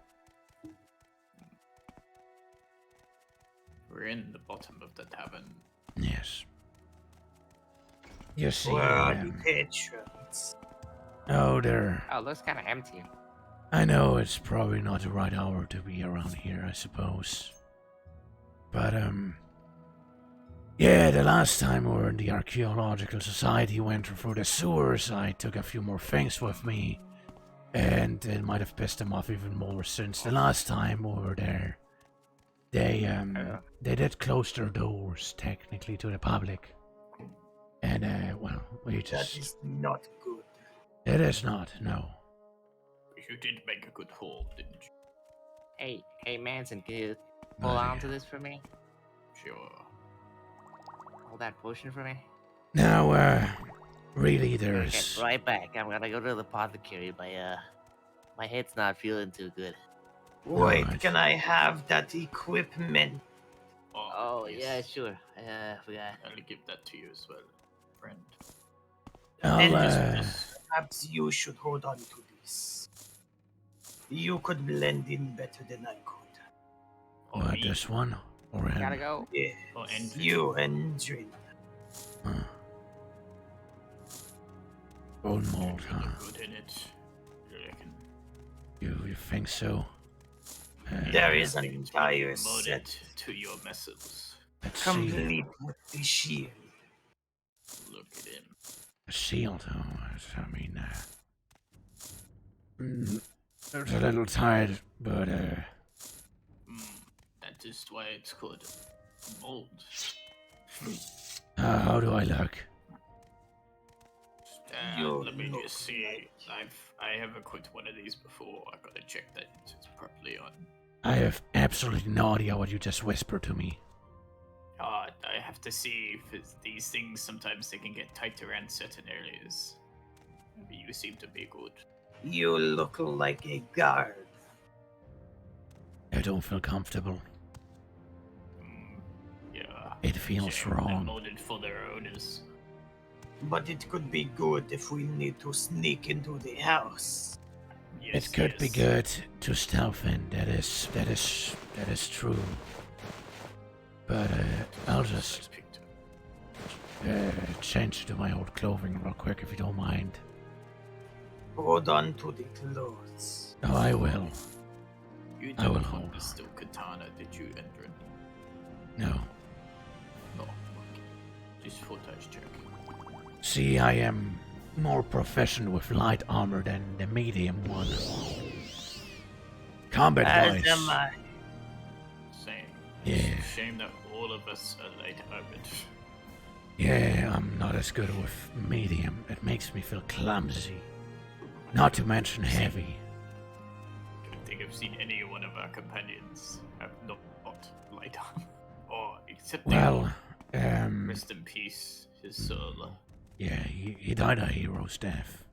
We're in the bottom of the tavern. Yes. You see, Where are the patrons? oh, there. Oh, looks kind of empty. I know it's probably not the right hour to be around here, I suppose. But, yeah, the last time we were in the Archaeological Society went through the sewers, I took a few more things with me. And it might have pissed them off even more since the last time we were there. They did close their doors, technically, to the public. And, well, we That just... is not good. It is not, no. You did make a good haul, didn't you? Hey, Manson, can you hold on to this for me? Sure. Hold that potion for me? Now, really, Okay, there's... right back. I'm gonna go to the apothecary. My head's not feeling too good. Wait, Alright. can I have that equipment? Oh, yes. yeah, sure. Forgot. I'll give that to you as well, friend. I'll, Perhaps you should hold on to this. You could blend in better than I could. what, this one? Or him? Gotta go. Yes, Oh, and you and Drin. Huh. Bone mold, You huh? look good in it. You reckon? You think so? There is an Things entire molded set. to your muscles. Let's see. complete with the shield. Look at him. A shield. Oh, I mean, it's a little tired, but That is why it's called mold. how do I look? You Let me look just see. like- I have equipped one of these before. I gotta check that it's properly on. I have absolutely no idea what you just whispered to me. I have to see if these things sometimes they can get tight around certain areas. Maybe you seem to be good. You look like a guard. I don't feel comfortable. Yeah. It feels Shame they're wrong. molded for their owners. But it could be good if we need to sneak into the house. Yes, It could be yes. good to stealth in. That is true. But I'll just change to my old clothing real quick if you don't mind. Hold on to the clothes. Oh, I will. You I will don't hold. understand katana, did you, Endrin? No. No. Okay. Just footage check. See, I am more proficient with light armor than the medium one. Combat As wise. am I. Same. Yeah. It's a shame that all of us are light armored. Yeah, I'm not as good with medium. It makes me feel clumsy. Not to mention heavy. I don't think I've seen any one of our companions have not light armor. Or except Well, rest in peace, his soul. yeah, he died a hero's death.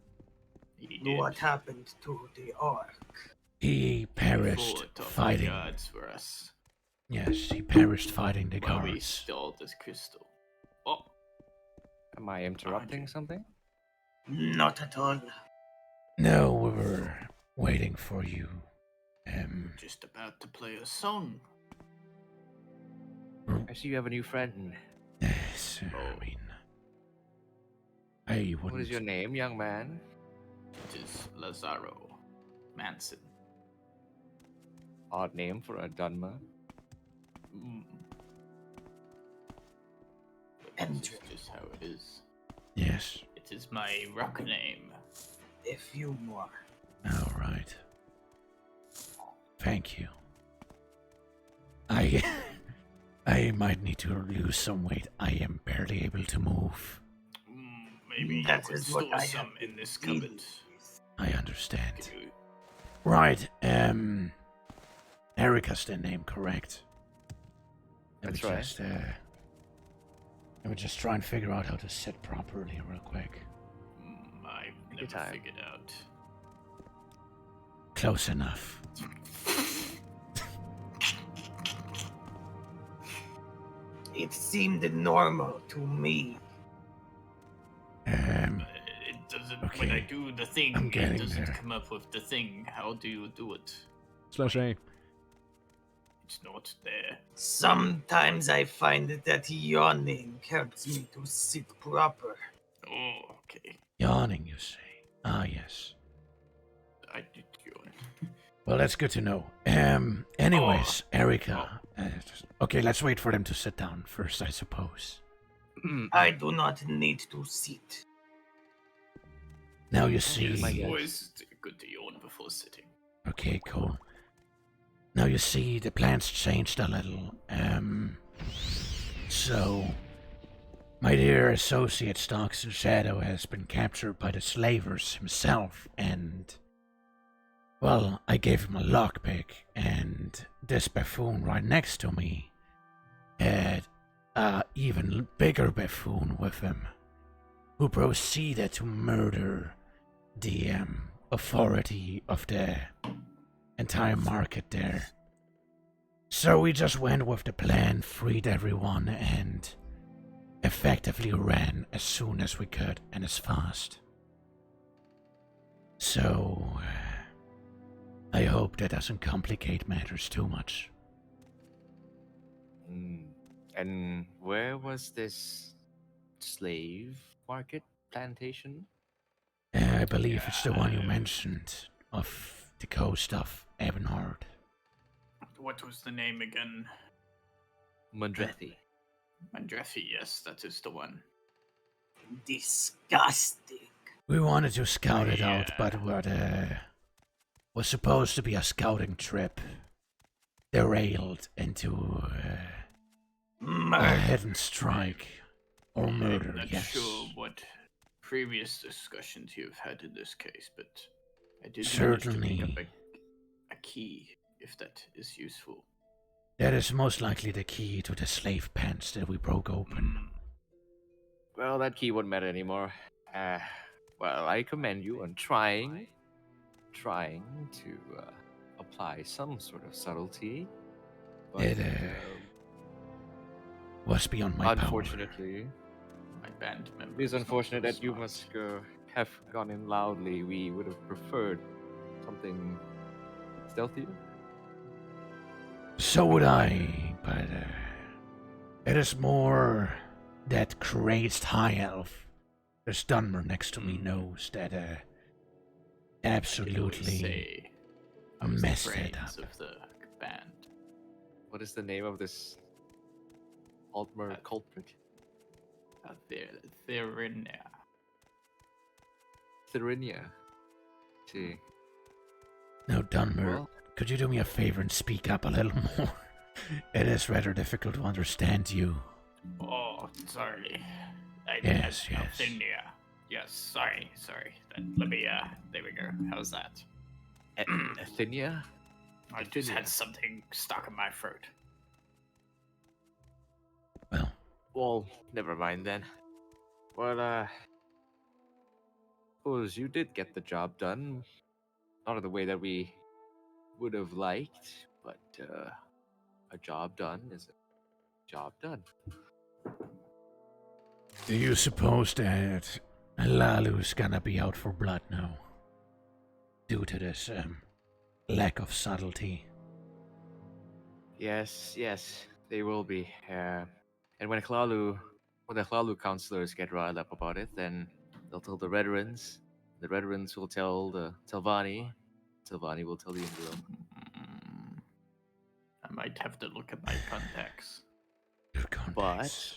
He did. What happened to the orc? He perished Fought off the fighting. guards for us. Yes, he perished fighting the While we guards. stole this crystal. Oh, Am I interrupting something? Not at all. No, we were waiting for you. just about to play a song. I see you have a new friend. Yes, I mean, I wouldn't. What is your name, young man? It is Lazaro Manson. Odd name for a Dunmer. Mm. And This is just how it is. Yes. It is my rock name. a few more. All right. Thank you. I might need to lose some weight. I am barely able to move. Maybe That you could is what store I some have in this been cupboard. I understand. Can you- Right. Erica's the name, correct? That's right. Let me just try and figure out how to sit properly real quick. I've your never time. figured out. Close enough. It seemed normal to me. It doesn't. When I Okay. do the thing, I'm it getting doesn't there. come up with the thing. How do you do it? /A. It's not there. Sometimes I find that yawning helps me to sit proper. Oh, okay. Yawning, you say? Ah, yes. I did yawn. Well, that's good to know. Anyways, Erica. Okay, let's wait for them to sit down first, I suppose. I do not need to sit. Now you see. It's always good to yawn before sitting. Okay, cool. Now you see the plans changed a little. So my dear associate Stalks in Shadow has been captured by the slavers himself, and well, I gave him a lockpick, and this buffoon right next to me had a even bigger buffoon with him, who proceeded to murder the authority of the entire market there. So we just went with the plan, freed everyone, and effectively ran as soon as we could and as fast. So, I hope that doesn't complicate matters too much. And where was this slave market plantation? I believe it's the one you mentioned, of the coast of Ebonheart. What was the name again? Madrethi. Andrefi, yes, that is the one. Disgusting. We wanted to scout it out, Yeah. but what was supposed to be a scouting trip derailed into a Murder. hidden strike or murder. I'm not Yes. sure what previous discussions you've had in this case, but I did manage to Certainly. pick up a key, if that is useful. That is most likely the key to the slave pens that we broke open. Well, that key won't matter anymore. Well, I commend you on trying to apply some sort of subtlety. But, It was beyond my power. unfortunately, My band member. it is not unfortunate so that you smart. must have gone in loudly. We would have preferred something stealthier. So would I, but it is more that crazed high elf, the Dunmer next to me, knows that I can always absolutely say I was messed the it brains up. of the band. What is the name of this Altmer culprit? They're in there. Therinia. See. Now, Dunmer, Well, could you do me a favor and speak up a little more? It is rather difficult to understand you. Oh, sorry. Yes, yes. Nothing there. Yes, sorry. Let me, there we go. How's that? Athinia? I just had something stuck in my throat. Well, never mind then. Well, suppose you did get the job done. Not in the way that we would have liked, but a job done is a job done. Do you suppose that Lalu's gonna be out for blood now? Due to this lack of subtlety? Yes, they will be. And when the Hlalu counselors get riled up about it, then they'll tell the veterans. The veterans will tell the Telvanni. Telvanni will tell the Indra. I might have to look at my contacts. Your contacts.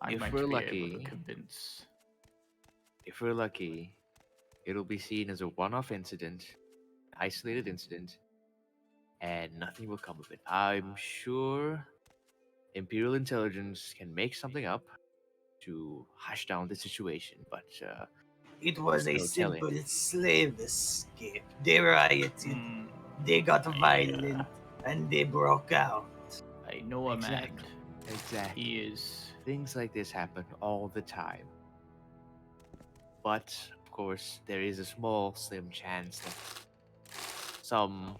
I If might we're be lucky- able to convince. If we're lucky, it'll be seen as a one-off incident, isolated incident, and nothing will come of it. I'm sure Imperial Intelligence can make something up to hush down the situation, but It was a no telling. simple slave escape. They rioted, they got violent, and they broke out. I know a man. Exactly. He is. Things like this happen all the time. But, of course, there is a small, slim chance that some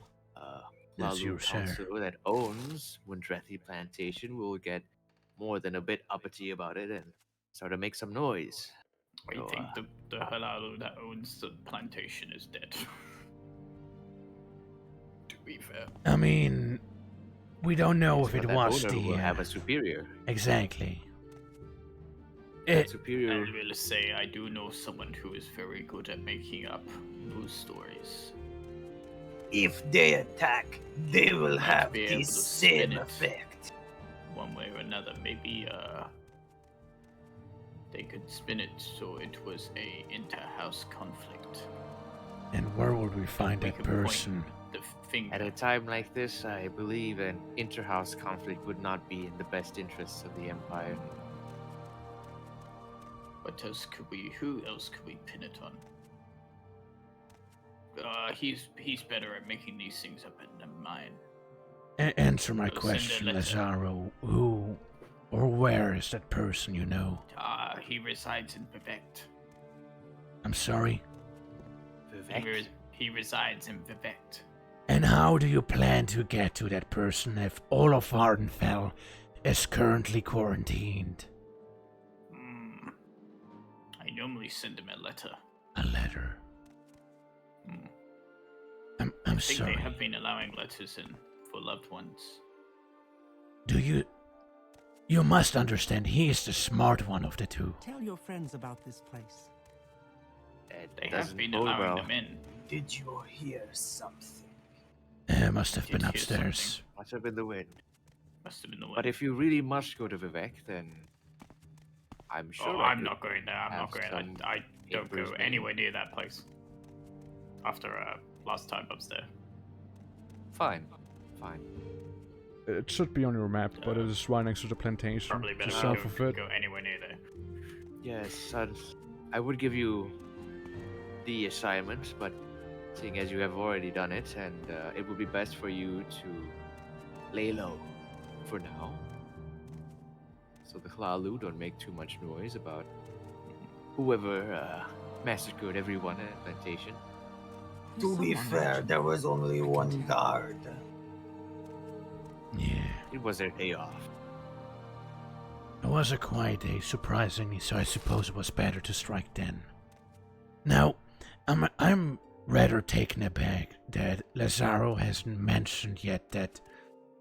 That's Lalu your share. counselor that owns Wundrethi Plantation will get more than a bit uppity about it and start to make some noise. I So, think the Halalu that owns the plantation is dead. To be fair. I mean, we don't know if but it that was owner will the have a superior. exactly. That It, superior. I will say I do know someone who is very good at making up news stories. If they attack, they will Might have be the able to same spin it. effect. One way or another, maybe they could spin it so it was a inter-house conflict. and where would we find We that could point person? the finger. At a time like this, I believe an inter-house conflict would not be in the best interests of the Empire. What else could we? Who else could we pin it on? He's better at making these things up than mine. Answer my I'll send a question, letter. Lazaro. Who or where is that person you know? He resides in Vivect. I'm sorry. He resides in Vivect. And how do you plan to get to that person if all of Ardenfell is currently quarantined? I normally send him a letter. A letter. I'm I think sorry. they have been allowing letters in for loved ones. Do you? You must understand. He is the smart one of the two. Tell your friends about this place. They have been allowing them in. Did you hear something? Must have Did been hear upstairs. Must have been the wind. Must have been the one. But if you really must go to Vivek, then I'm sure. Oh, I'm not going there. I'm not going. some I don't go papers made. anywhere near that place. After last time I was there. Fine. It should be on your map, but it is right next to the plantation, Probably better just not south of it. go anywhere near there. Yes, I would give you the assignment, but seeing as you have already done it, and it would be best for you to lay low for now. So the Hlalu don't make too much noise about whoever massacred everyone at the plantation. To be fair, there was only one guard. Yeah. It was their day off. It was a quiet day, surprisingly, so I suppose it was better to strike then. Now, I'm rather taken aback that Lazaro hasn't mentioned yet that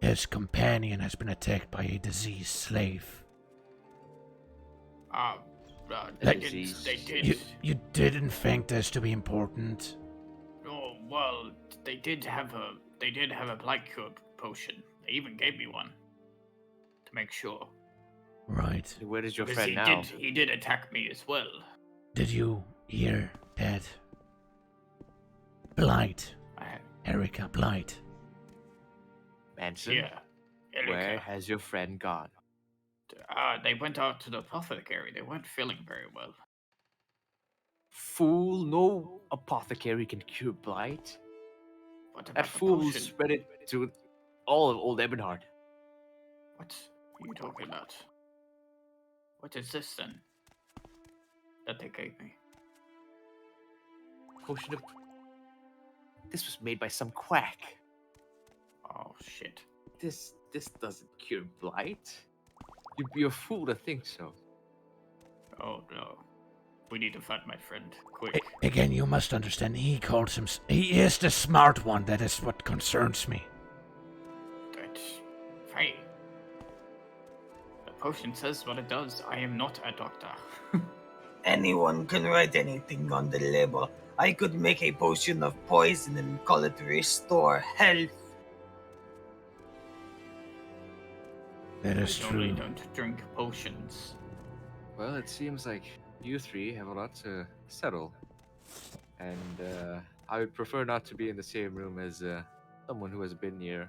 his companion has been attacked by a diseased slave. They did. You didn't think this to be important? Oh well, they did have a blight cure potion. They even gave me one to make sure. Right. Where is your Because friend now? he did attack me as well. Did you hear that? Blight. Erica, Blight. Manson? Yeah. Erica. Where has your friend gone? They went out to the apothecary. They weren't feeling very well. Fool, no apothecary can cure blight. What about That the fool potion? spread it to all of Old Ebonheart. What are you talking about? What is this then? That they gave me? Potion of... This was made by some quack. Oh shit. This doesn't cure blight. You'd be a fool to think so. Oh no. We need to find my friend, quick. Again, you must understand, he is the smart one, that is what concerns me. That's fine. The potion says what it does. I am not a doctor. Anyone can write anything on the label. I could make a potion of poison and call it Restore Health. That is I normally true. don't drink potions. Well, it seems like you three have a lot to settle. And I would prefer not to be in the same room as someone who has been near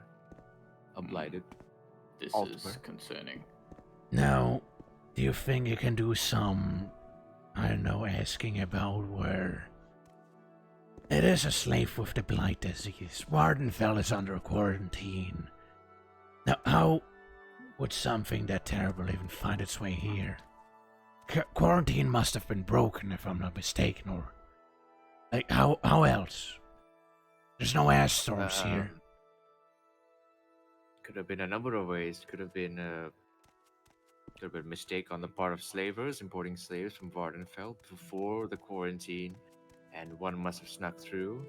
a blighted This Ultimate. is concerning. Now, do you think you can do some, I don't know, asking about where... It is a slave with the blight disease. Wardenfell is under quarantine. Now, how would something that terrible even find its way here? Quarantine must have been broken, if I'm not mistaken, or... Like, how else? There's no ash storms here. Could have been a number of ways. Could have been a mistake on the part of slavers importing slaves from Vardenfell before the quarantine, and one must have snuck through.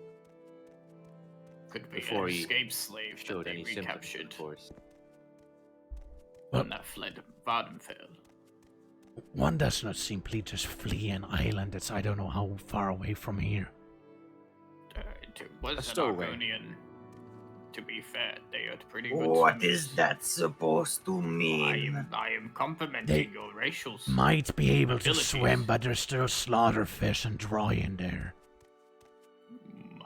Could be Before an he escaped slave that showed they any symptoms, recaptured. of course. One that fled Vardenfell. One does not simply just flee an island that's I don't know how far away from here. It was an stowaway. Argonian. To be fair, they had pretty good What swimmers. is that supposed to mean? I am complimenting They your racial Might be able to abilities. swim, but there's still slaughterfish and dry in there.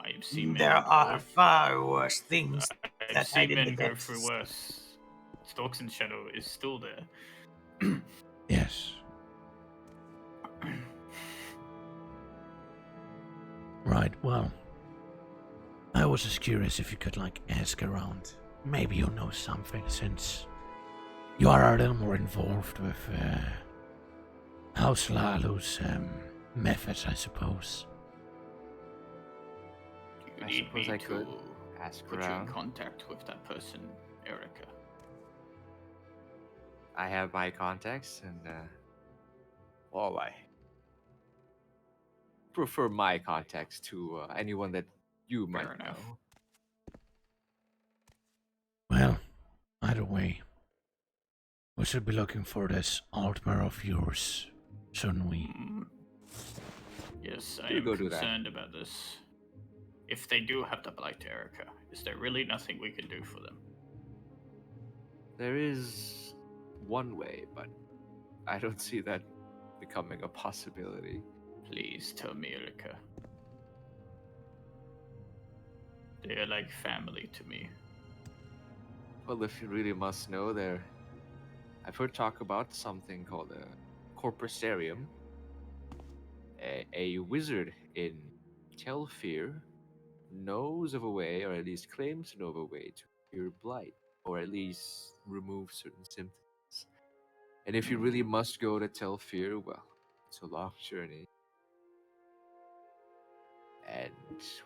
I've seen men There are go- far worse things I've that hide seen in the men go depths. through worse. Stalks and Shadow is still there. Yes. Right, well, I was just curious if you could, like, ask around. Maybe you know something, since you are a little more involved with, House Lalu's, methods, I suppose. You I need suppose me I could to ask put you in around. contact with that person, Erica. I have my contacts, and well, I prefer my contacts to anyone that you might Fair enough. know. Well, either way, we should be looking for this Altmer of yours, shouldn't we? Yes, I You am go do that. concerned about this. If they do have the blight, Erica, is there really nothing we can do for them? There is one way, but I don't see that becoming a possibility. Please tell me, Erika. They are like family to me. Well, if you really must know, I've heard talk about something called a corpusarium. A wizard in Telfir knows of a way, or at least claims to know of a way, to cure blight, or at least remove certain symptoms. And if you really must go to Telfir, well, it's a long journey. And,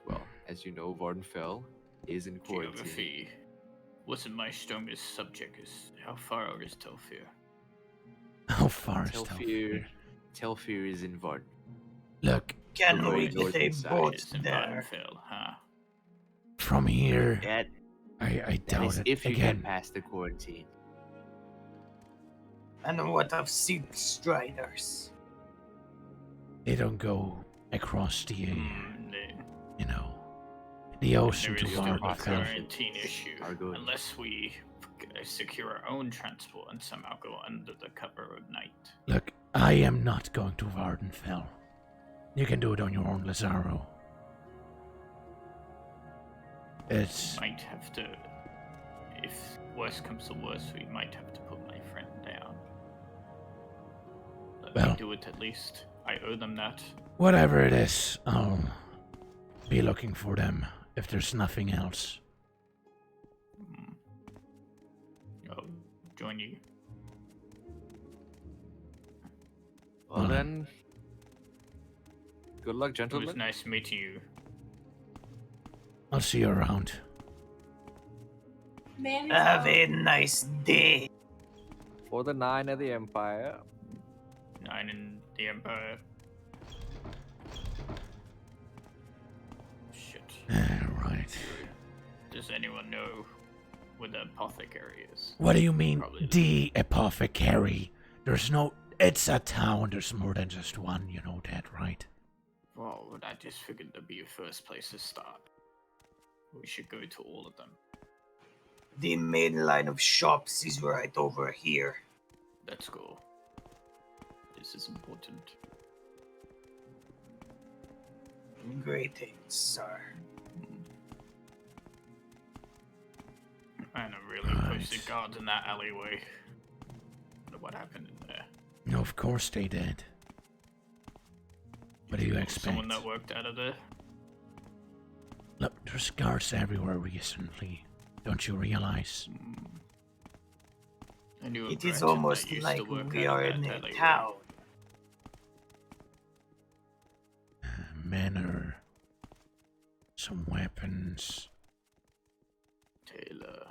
well, as you know, Vardenfell is in quarantine. Geography wasn't my strongest subject. How far out is Telfir? How far is Telfir? Telfir is in Varden. Look, Can The we very northern take side boats It's in there? Vardenfell, huh? from here, That, I that doubt is it. if you Again, get past the quarantine. And what of Sea Striders? they don't go across the, They- you know, the ocean There to is still a Vardenfell. quarantine issue, Are good. unless we secure our own transport and somehow go under the cover of night. Look, I am not going to Vardenfell. You can do it on your own, Lazaro. It's... Might have to, if worse comes to worse, we might have to put my friend down. Let Well- me do it at least. I owe them that. Whatever it is, I'll be looking for them if there's nothing else. I'll join you. Well then, good luck, It was gentlemen. nice meeting you. I'll see you around. Have a nice day. For the 9 of the Empire. 9 in the Empire. Shit. Right. Does anyone know where the apothecary is? What do you mean, Probably not. the apothecary? There's no... It's a town, there's more than just one, you know that, right? Well, I just figured that'd be a first place to start. We should go to all of them. The main line of shops is right over here. Let's go. This is important. Greetings, sir. And a really posted guards in that alleyway. Wonder what happened in there. No, of course they did. What do you expect? Someone that worked out of there? Look, there's guards everywhere recently. Don't you realize? I knew a It is Breton that almost used to like work we out are of in that a alleyway. town. Manor. Some weapons. Taylor.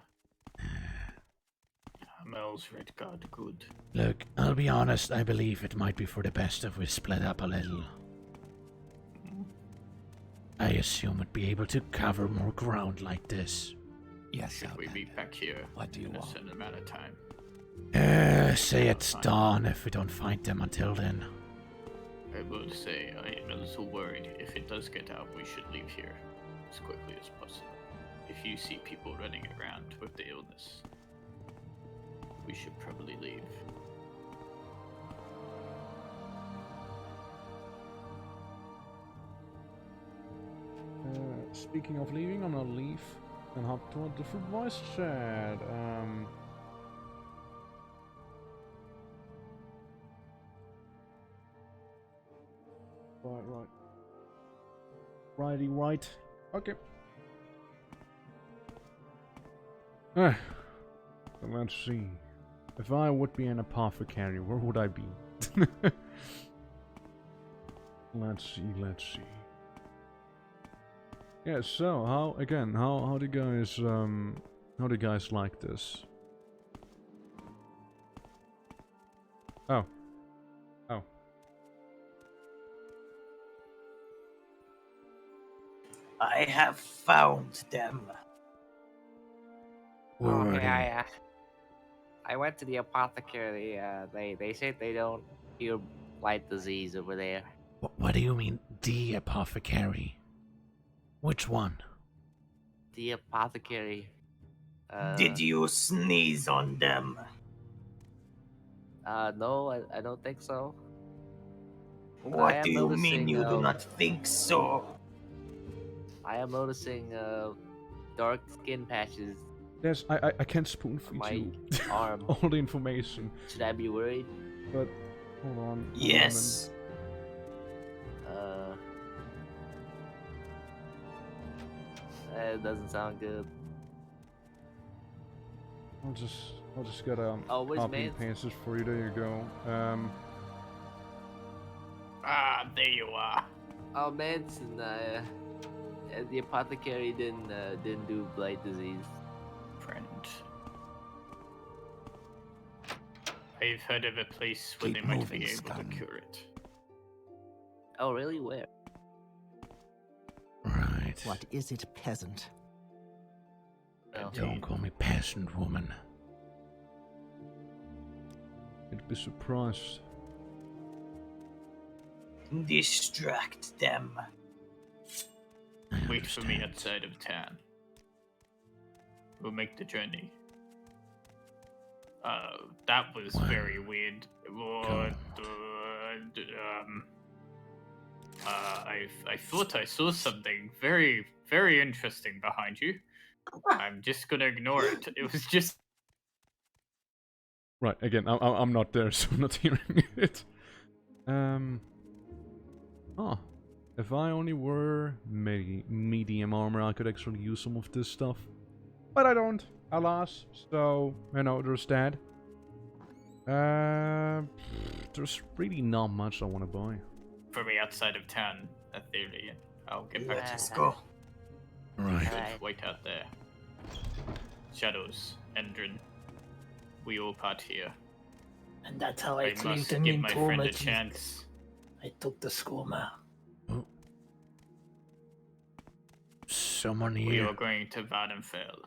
Mel's red guard good. Look, I'll be honest, I believe it might be for the best if we split up a little. I assume we'd be able to cover more ground like this. Yes, Should we be back here What do you in a want? certain amount of time? Say it's dawn if we don't find them until then. I will say I am a little worried. If it does get out, we should leave here as quickly as possible. If you see people running around with the illness, we should probably leave. Speaking of leaving, I'm gonna leave and hop to a different voice chat. Right. Righty, right. Okay. So let's see. If I would be an apothecary, where would I be? Let's see. Yeah, so how do you guys like this? Oh. I have found them. Where were Okay, they? I went to the apothecary. They said they don't cure blight disease over there. What do you mean, the apothecary? Which one? The apothecary. Did you sneeze on them? No, I don't think so. I What am do you mean noticing, you do not think so? I am noticing dark skin patches Yes, I can't spoon on feed my you arm. all the information, Should I be worried? but hold on. Yes. It doesn't sound good. I'll just get Oh, where's copy and Mance? paste this for you. There you go. There you are. Oh, Manson, the apothecary didn't do blight disease. Friend. I've heard of a place where Keep they might moving, be able Scum. to cure it. Oh, really? Where? Right. What is it, peasant? Oh. Don't call me peasant, woman. You'd be surprised. Distract them. I Wait for me understand. outside of town. We'll make the journey. That was Wow. very weird. I thought I saw something very, very interesting behind you. I'm just gonna ignore it. It was just. Right. Again, I'm not there, so I'm not hearing it. Oh, if I only were medium armor, I could actually use some of this stuff. But I don't, alas. So, you know, there's that. There's really not much I want to buy. For me outside of town, at theory. I'll get back to Let's go. Right. Alright. Wait out there. Shadows, Endrin. We all part here. And that's how I I cleaned must them give in my friend a torment. chance. I took the skooma. Someone We here. are going to Vardenfell.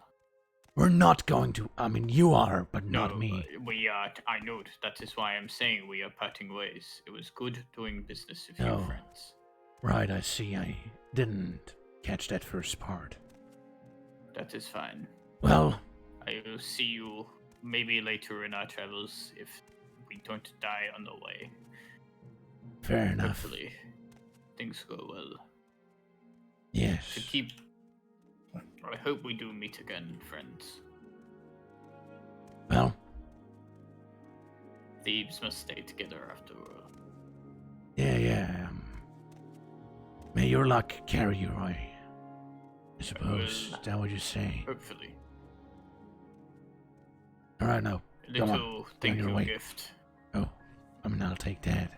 We're not going to. I mean, you are, but No, not me. we are. I know. That is why I'm saying we are parting ways. It was good doing business with No. you, friends. Right, I see. I didn't catch that first part. That is fine. Well, I will see you maybe later in our travels if we don't die on the way. fair enough. Hopefully, things go well. Yes. To keep. I hope we do meet again, friends. Well, Thieves must stay together after all. yeah. May your luck carry you, I suppose. Is that what you say? Hopefully. All right, now. A Go on. little thank your you way. gift. Oh, I mean, I'll take that.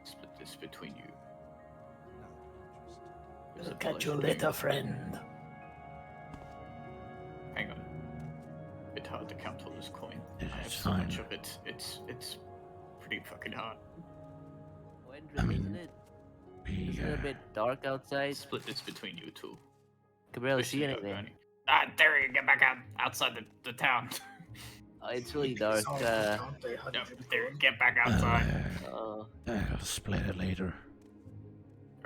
Split this between you. It's a Look at pleasure you being- later, friend. Hang on. Bit hard to count all this coin. It I have is so much fine. of it. It's pretty fucking hard. Wendrin, I mean, isn't it? We, Isn't it a bit dark outside? Split this between you two. Can barely Especially see you, anything. Granny. Ah, there you get back outside the town. Oh, it's really dark. No, there, get back I'll, outside. I'll split it later.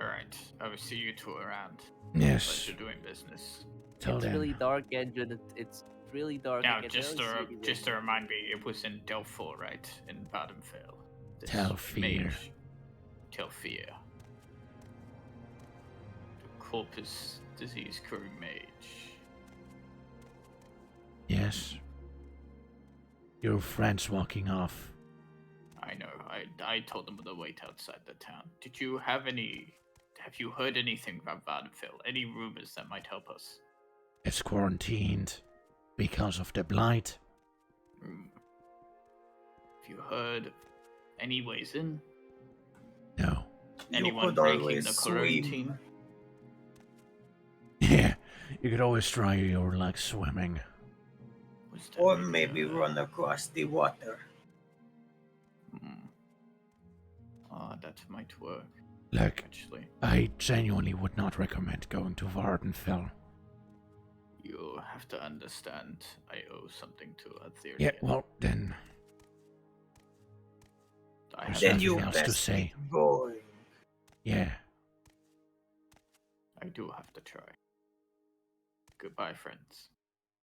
Alright, I will see you two around. Yes. Pleasure doing business. Till It's then. really dark, Endrin. It's really dark. I Now, can just barely to, see anything. just to remind me, it was in Delphor, right? In Badenfell. This Telfir. mage. Telfir. The corpus disease curing mage. Yes. Your friend's walking off. I know. I told them to wait outside the town. Did you have any? Have you heard anything about Badenfell? Any rumors that might help us? It's quarantined because of the blight. Have you heard of any ways in? No. Anyone could breaking always the swim. quarantine? Yeah, you could always try your luck swimming. Was that Or maybe, maybe run across the water. That might work. Look, Actually, I genuinely would not recommend going to Vardenfell. you have to understand. I owe something to Aetherian. Yeah, well, then I there's have Then nothing you else to best say. keep going. Yeah. I do have to try. Goodbye, friends.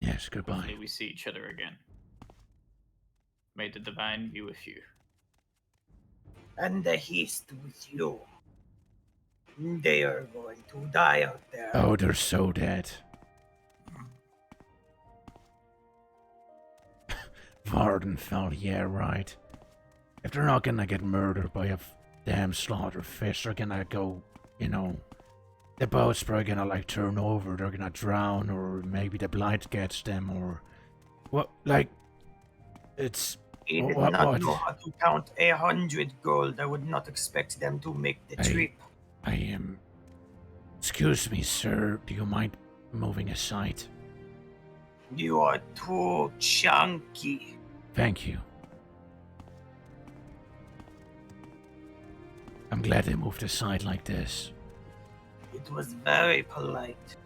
Yes, goodbye. Hopefully we see each other again. May the divine be with you. And the East with you. They are going to die out there. Oh, they're so dead. Vardenfell, yeah, right. If they're not gonna get murdered by a damn slaughterfish, they're gonna go, you know, the boat's probably gonna like turn over, they're gonna drown, or maybe the blight gets them, or what? Like, it's He did what? not know how to count 100 gold. I would not expect them to make the trip. I am. Excuse me, sir. Do you mind moving aside? You are too chunky. Thank you. I'm glad they moved aside like this. It was very polite.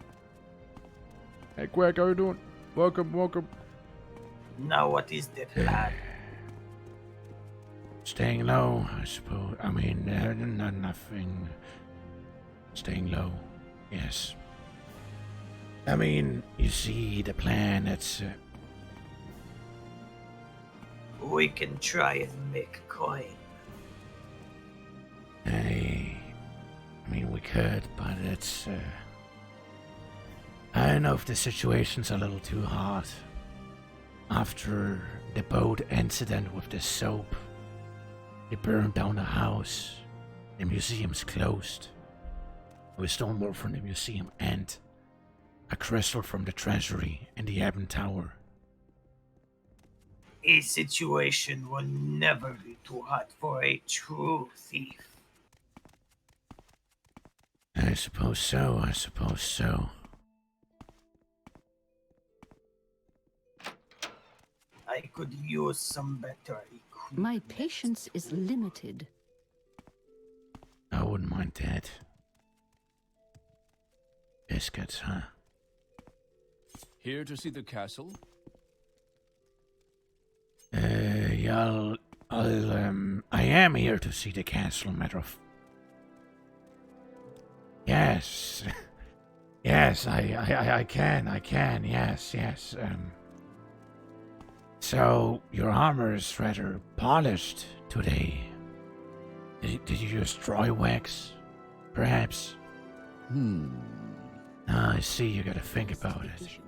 Hey, Quack, how you doing? Welcome, welcome. Now what is the plan? Staying low, I suppose. I mean, nothing. Staying low, yes. I mean, you see, the plan, it's... We can try and make coin. I mean, we could, but it's... I don't know if the situation's a little too hot. After the boat incident with the soap, they burned down the house. The museum's closed. We stole more from the museum and a crystal from the treasury in the Ebon Tower. A situation will never be too hot for a true thief. I suppose so, I suppose so. I could use some better equipment. My patience is limited. I wouldn't mind that. Biscuits, huh? Here to see the castle? Yeah, I am here to see the castle, matter of... Yes. Yes, I can, yes. So, your armor is rather polished today. Did you use dry wax? Perhaps? I see, you gotta think about it.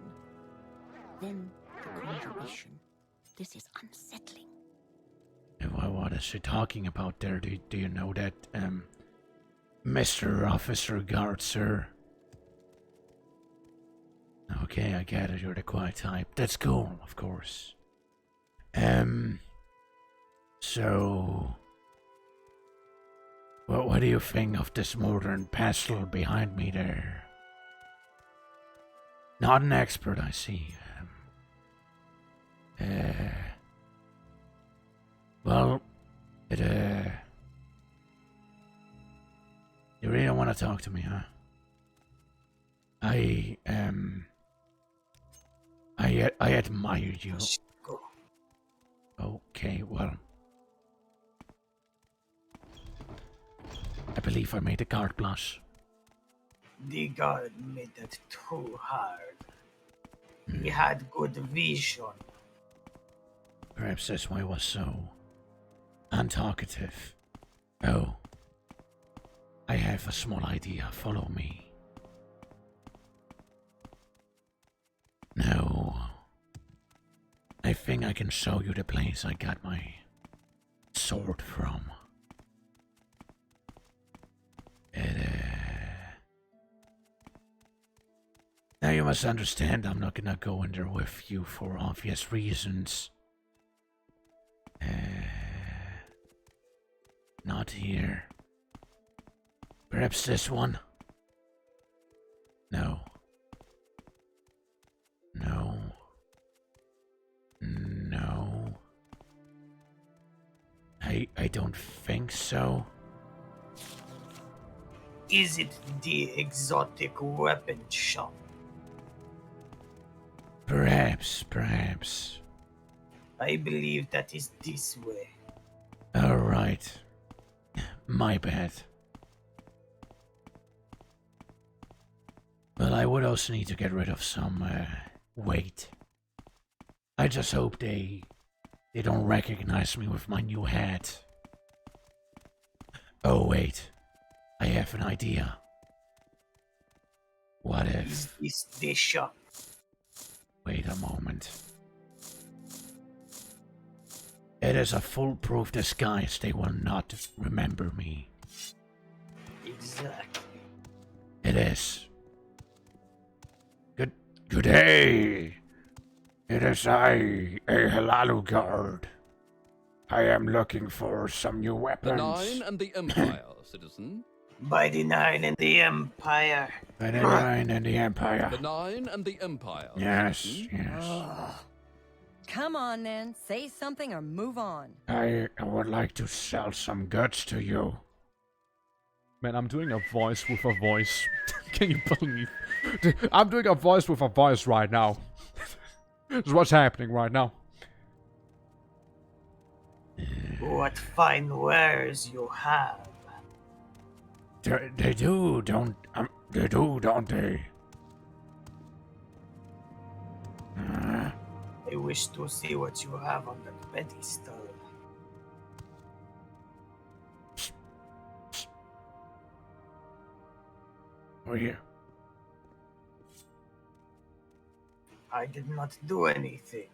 Then the conjuration. This is unsettling. What is she talking about there? Do you know that, Mr. Officer Guard, sir? Okay, I get it, you're the quiet type. That's cool, of course. So... What do you think of this modern pestle behind me there? Not an expert, I see. Well, you really don't want to talk to me, huh? I admire you. Okay, well, I believe I made the guard blush. The guard made that too hard. He had good vision. Perhaps that's why I was so untalkative. Oh, I have a small idea. Follow me. No, I think I can show you the place I got my sword from. Now you must understand I'm not gonna go in there with you for obvious reasons. Not here. Perhaps this one? No. No. No. I don't think so. Is it the exotic weapon shop? Perhaps. I believe that is this way. Alright. My bad. Well, I would also need to get rid of some Wait. I just hope they don't recognize me with my new hat. Oh, wait. I have an idea. What if... Is this shop? Wait a moment. It is a foolproof disguise. They will not remember me. Exactly. It is. Good day. It is I, a Halalu guard. I am looking for some new weapons. The Nine and the Empire, citizen. By the Nine and the Empire. By the Nine and the Empire. The Nine and the Empire. Yes, citizen. yes. Ugh. Come on, then. Say something or move on. I would like to sell some goods to you. Man, I'm doing a voice with a voice. Can you believe? I'm doing a voice with a voice right now. This is what's happening right now. What fine wares you have. They do, don't they? I wish to see what you have on the pedestal. Oh, yeah. I did not do anything.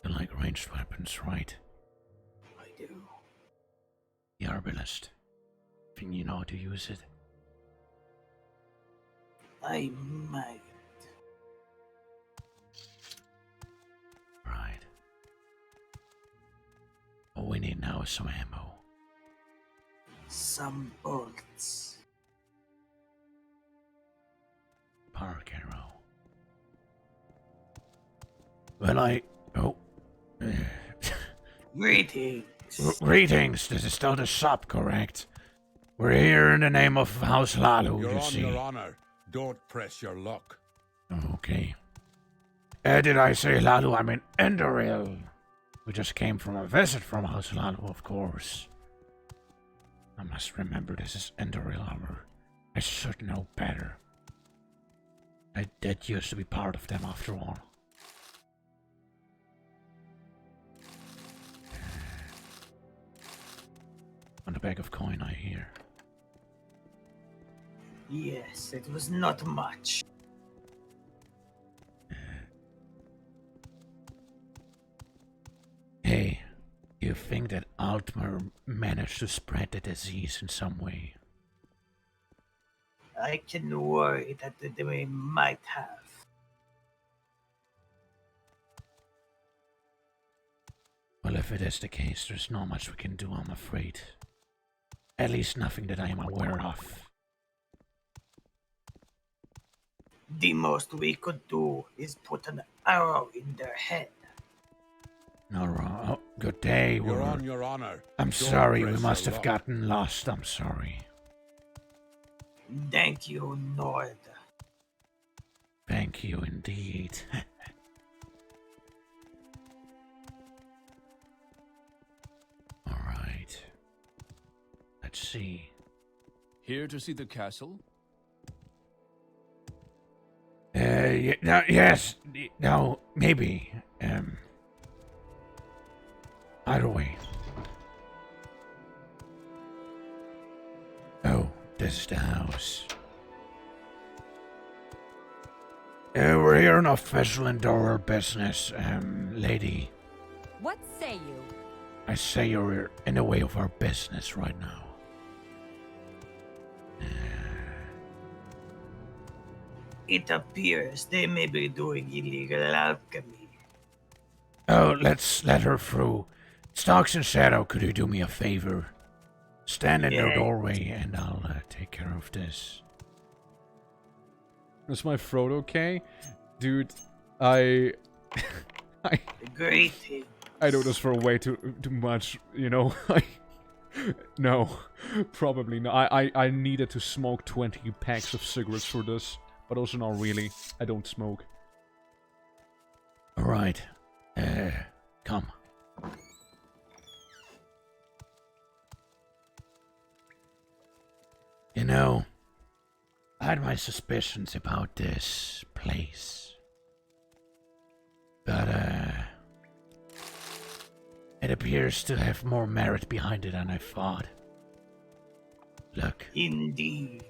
You like ranged weapons, right? I do. The arbalist. Think you know how to use it? I might. Right. All we need now is some ammo. Some bolts. Park arrow. Well, Greetings. Greetings. This is still the shop, correct? We're here in the name of House Lalu, You're you on see. your honor. Don't press your luck. Okay. Did I say Lalu? I mean Enderil. We just came from a visit from House Lalu, of course. I must remember this is Enderil armor. I should know better. I did used to be part of them after all. On the bag of coin, I hear. Yes, it was not much. Hey, you think that Altmer managed to spread the disease in some way? I can worry that they might have. Well, if it is the case, there's not much we can do, I'm afraid. At least nothing that I am aware of. The most we could do is put an arrow in their head. No, oh, good day. You're on your honor. I'm Don't sorry, we press must your have luck. gotten lost. I'm sorry. Thank you, Nord. Thank you indeed. Alright. Let's see. Here to see the castle? Yes. No, maybe. Either way. Oh, this is the house. We're here on official Endoral business, lady. What say you? I say you're in the way of our business right now. It appears they may be doing illegal alchemy. Oh, let's let her through. Stalks and Shadow, could you do me a favor? Stand in the Yeah. doorway and I'll take care of this. Is my throat okay? Dude, I Greetings. I do this for way too much, you know. No, probably not. I needed to smoke 20 packs of cigarettes for this, but also not really. I don't smoke. All right, come. You know, I had my suspicions about this place. appears to have more merit behind it than I thought. Look. Indeed.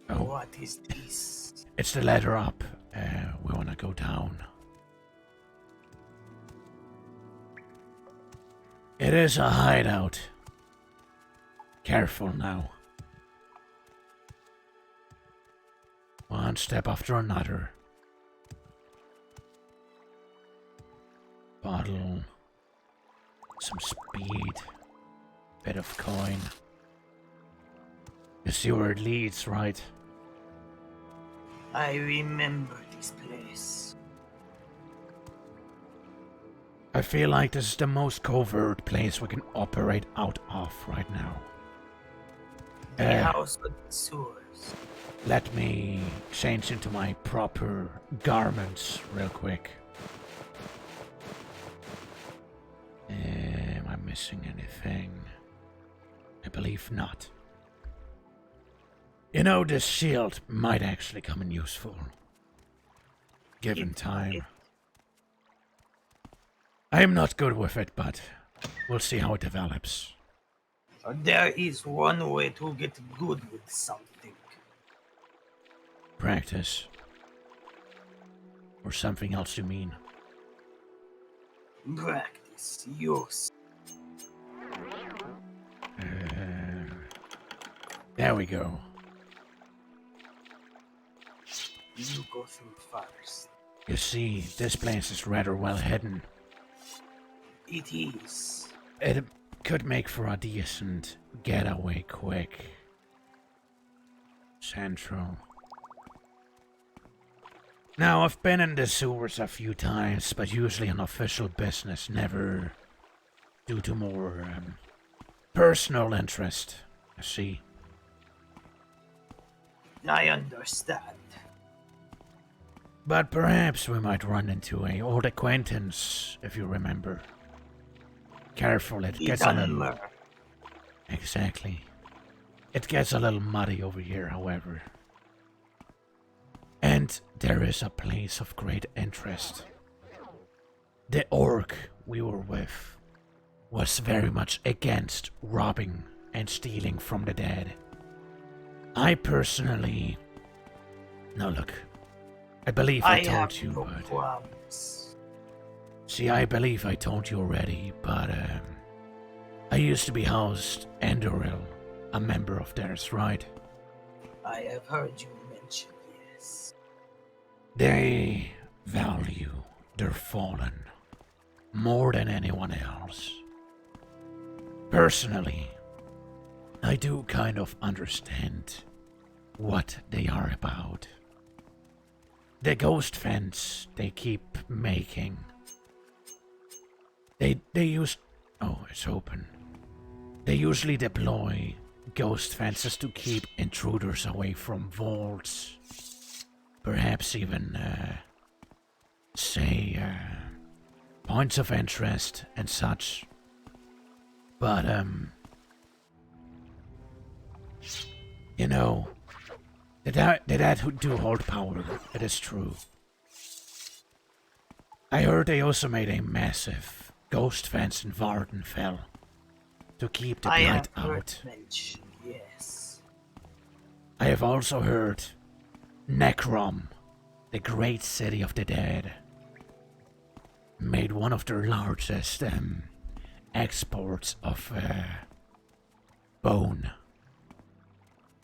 Oh. What is this? It's the ladder up. We wanna go down. It is a hideout. Careful now. One step after another. Bottle. Some speed. Bit of coin. You see where it leads, right? I remember this place. I feel like this is the most covert place we can operate out of right now. The house with the sewers. Let me change into my proper garments real quick. Am I missing anything? I believe not. You know, this shield might actually come in useful. Given time. I am not good with it, but we'll see how it develops. There is one way to get good with something. Practice. Or something else you mean? Practice, use. There we go. You go through first. You see, this place is rather well hidden. It is. It could make for a decent getaway quick. Central. Now, I've been in the sewers a few times, but usually on official business, never due to more personal interest, you see. I understand. But perhaps we might run into an old acquaintance, if you remember. Careful, it gets a little... Exactly. It gets a little muddy over here, however. And there is a place of great interest. The orc we were with was very much against robbing and stealing from the dead. I personally... No, look. I believe I told you, but... See, I believe I told you already, but I used to be housed Endoril, a member of theirs, right? I have heard you mention, yes. They value their fallen more than anyone else. Personally, I do kind of understand what they are about. The ghost fence they keep making. They use... Oh, it's open. They usually deploy ghost fences to keep intruders away from vaults. Perhaps even, say, points of interest and such. But, you know, the dead do hold power, it is true. I heard they also made a massive ghost fence in Vardenfell to keep the blight out. Yes. I have also heard Necrom, the great city of the dead, made one of their largest exports of bone,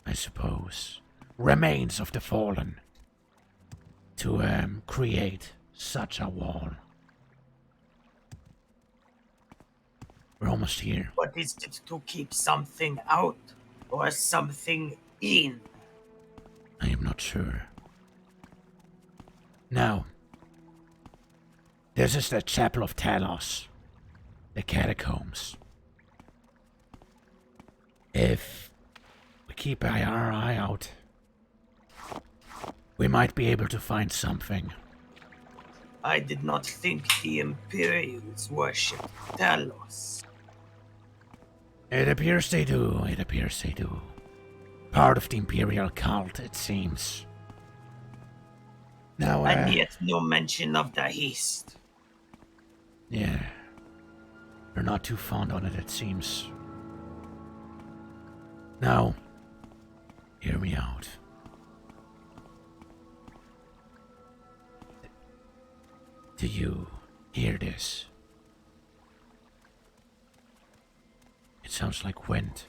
I suppose, remains of the fallen, to create such a wall. We're almost here. But is it to keep something out or something in? I am not sure. Now, this is the Chapel of Talos, the catacombs. If we keep our eye out, we might be able to find something. I did not think the Imperials worshipped Talos. It appears they do, it appears they do. Part of the Imperial cult, it seems. Now, and yet no mention of the East. Yeah. You're not too fond on it seems. Now, hear me out. Do you hear this? It sounds like wind.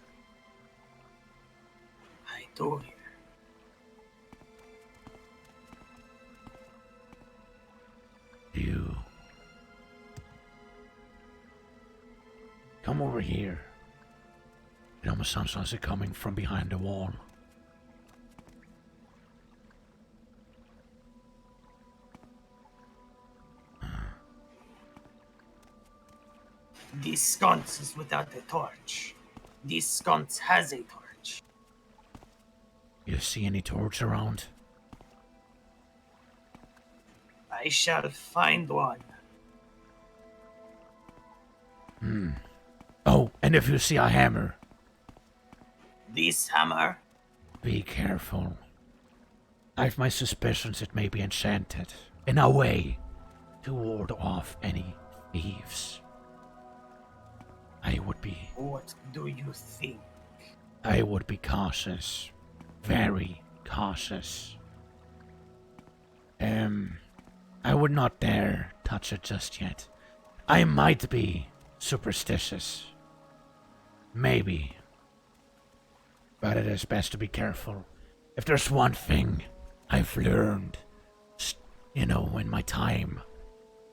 I do hear. Do you... Come over here. It almost sounds like it's coming from behind the wall. This sconce is without a torch. This sconce has a torch. You see any torch around? I shall find one. Oh, and if you see a hammer, This hammer? be careful. I've my suspicions it may be enchanted in a way to ward off any thieves. What do you think? I would be cautious. Very cautious. I would not dare touch it just yet. I might be superstitious. Maybe. But it is best to be careful. If there's one thing I've learned, in my time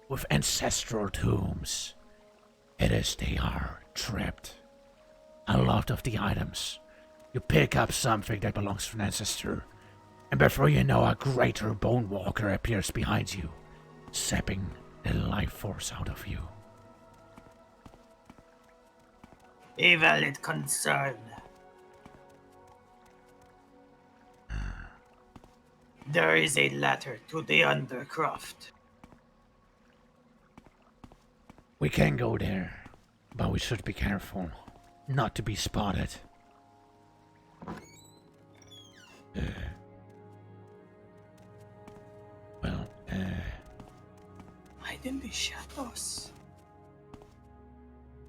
with ancestral tombs, it is they are trapped. A lot of the items, you pick up something that belongs to an ancestor, and before you know, a greater bone walker appears behind you, sapping the life force out of you. A valid concern. There is a ladder to the Undercroft. We can go there, but we should be careful not to be spotted. Hide in the shadows.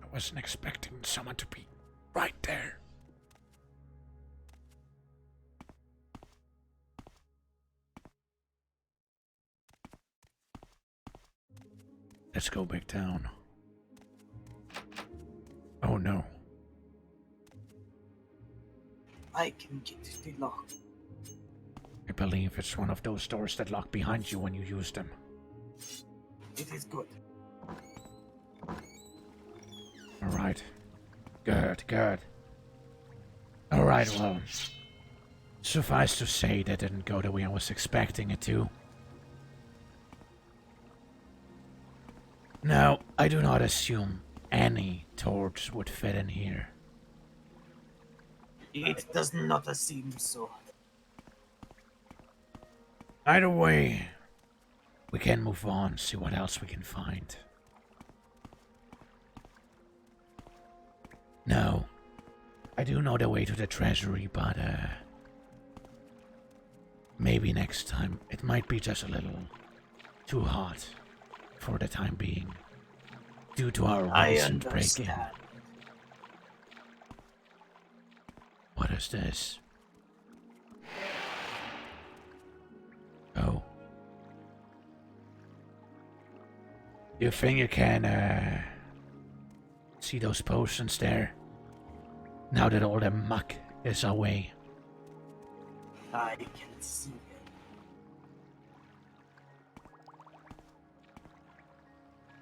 I wasn't expecting someone to be right there. Let's go back down. Oh no. I can get the lock. I believe it's one of those doors that lock behind you when you use them. It is good. Alright. Good. Alright, well. Suffice to say, that didn't go the way I was expecting it to. Now, I do not assume any torch would fit in here. It does not seem so. Either way, we can move on, see what else we can find. No, I do know the way to the treasury, but maybe next time. It might be just a little too hot for the time being, due to our recent break-in. What is this? Oh. You think you can, see those potions there? Now that all the muck is away. I can see it.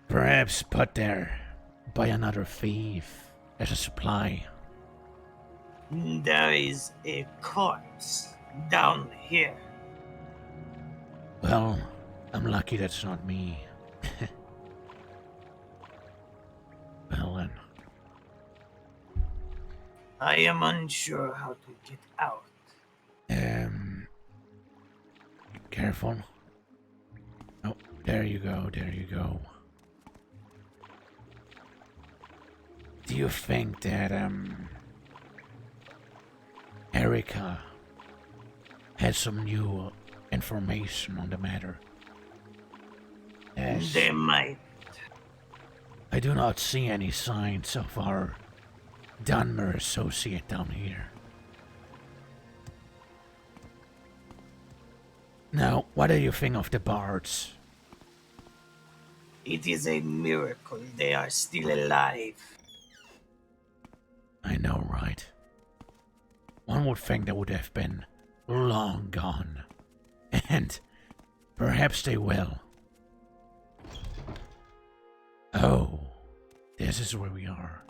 Perhaps put there by another thief as a supply. There is a corpse down here. Well, I'm lucky that's not me. Well then. I am unsure how to get out. Careful. Oh, there you go. Do you think that, Erica has some new information on the matter? They might. I do not see any signs of our Dunmer associate down here. Now, what do you think of the bards? It is a miracle they are still alive. I know, right? One would think they would have been long gone. And perhaps they will. Oh, this is where we are.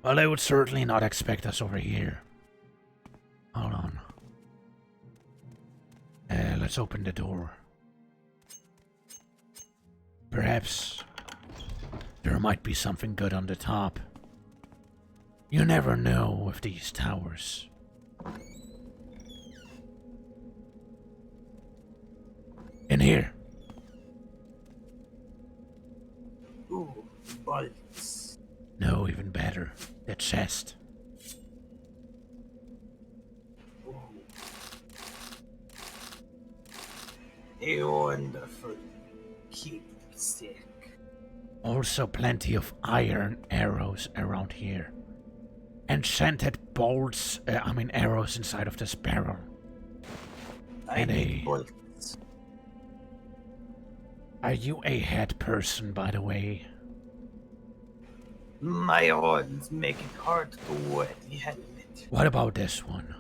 Well, they would certainly not expect us over here. Hold on. Let's open the door. Perhaps there might be something good on the top. You never know with these towers. In here. Ooh, bolts. No, even better. The chest. A wonderful keepsake. Also plenty of iron arrows around here. Enchanted bolts, arrows inside of this barrel. I need bolts. Are you a head person, by the way? My horns make it hard to wear the helmet. What about this one?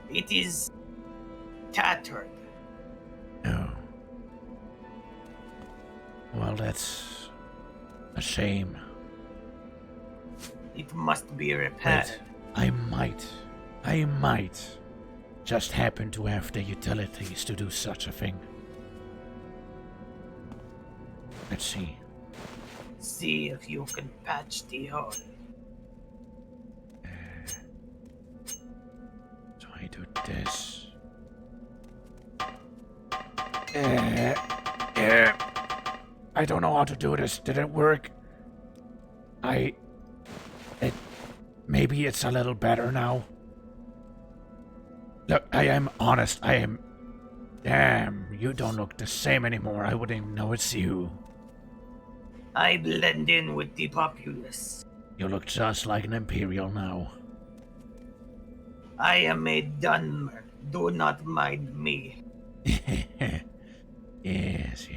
It is tattered. Oh. Well, that's a shame. It must be repaired. Wait, I might just happen to have the utilities to do such a thing. Let's see. See if you can patch the hole. So I do this. I don't know how to do this. Did it work? Maybe it's a little better now. Look, I am honest. Damn, you don't look the same anymore. I wouldn't even know it's you. I blend in with the populace. You look just like an Imperial now. I am a Dunmer. Do not mind me. Yes.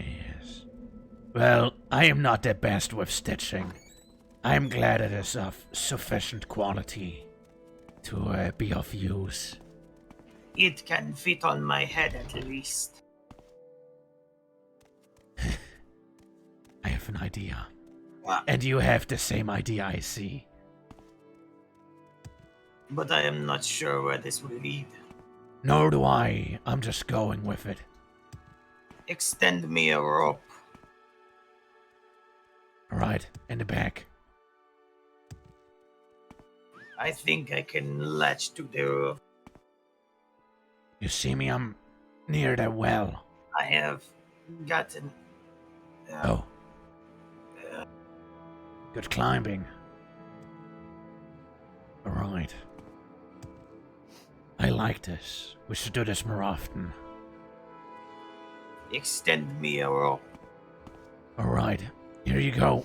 Well, I am not the best with stitching. I am glad it is of sufficient quality to be of use. It can fit on my head at least. I have an idea. And you have the same idea, I see. But I am not sure where this will lead. Nor do I. I'm just going with it. Extend me a rope. Alright, in the back. I think I can latch to the roof. You see me? I'm near the well. I have gotten... Good climbing. Alright. I like this. We should do this more often. Extend me a rope. Alright, here you go.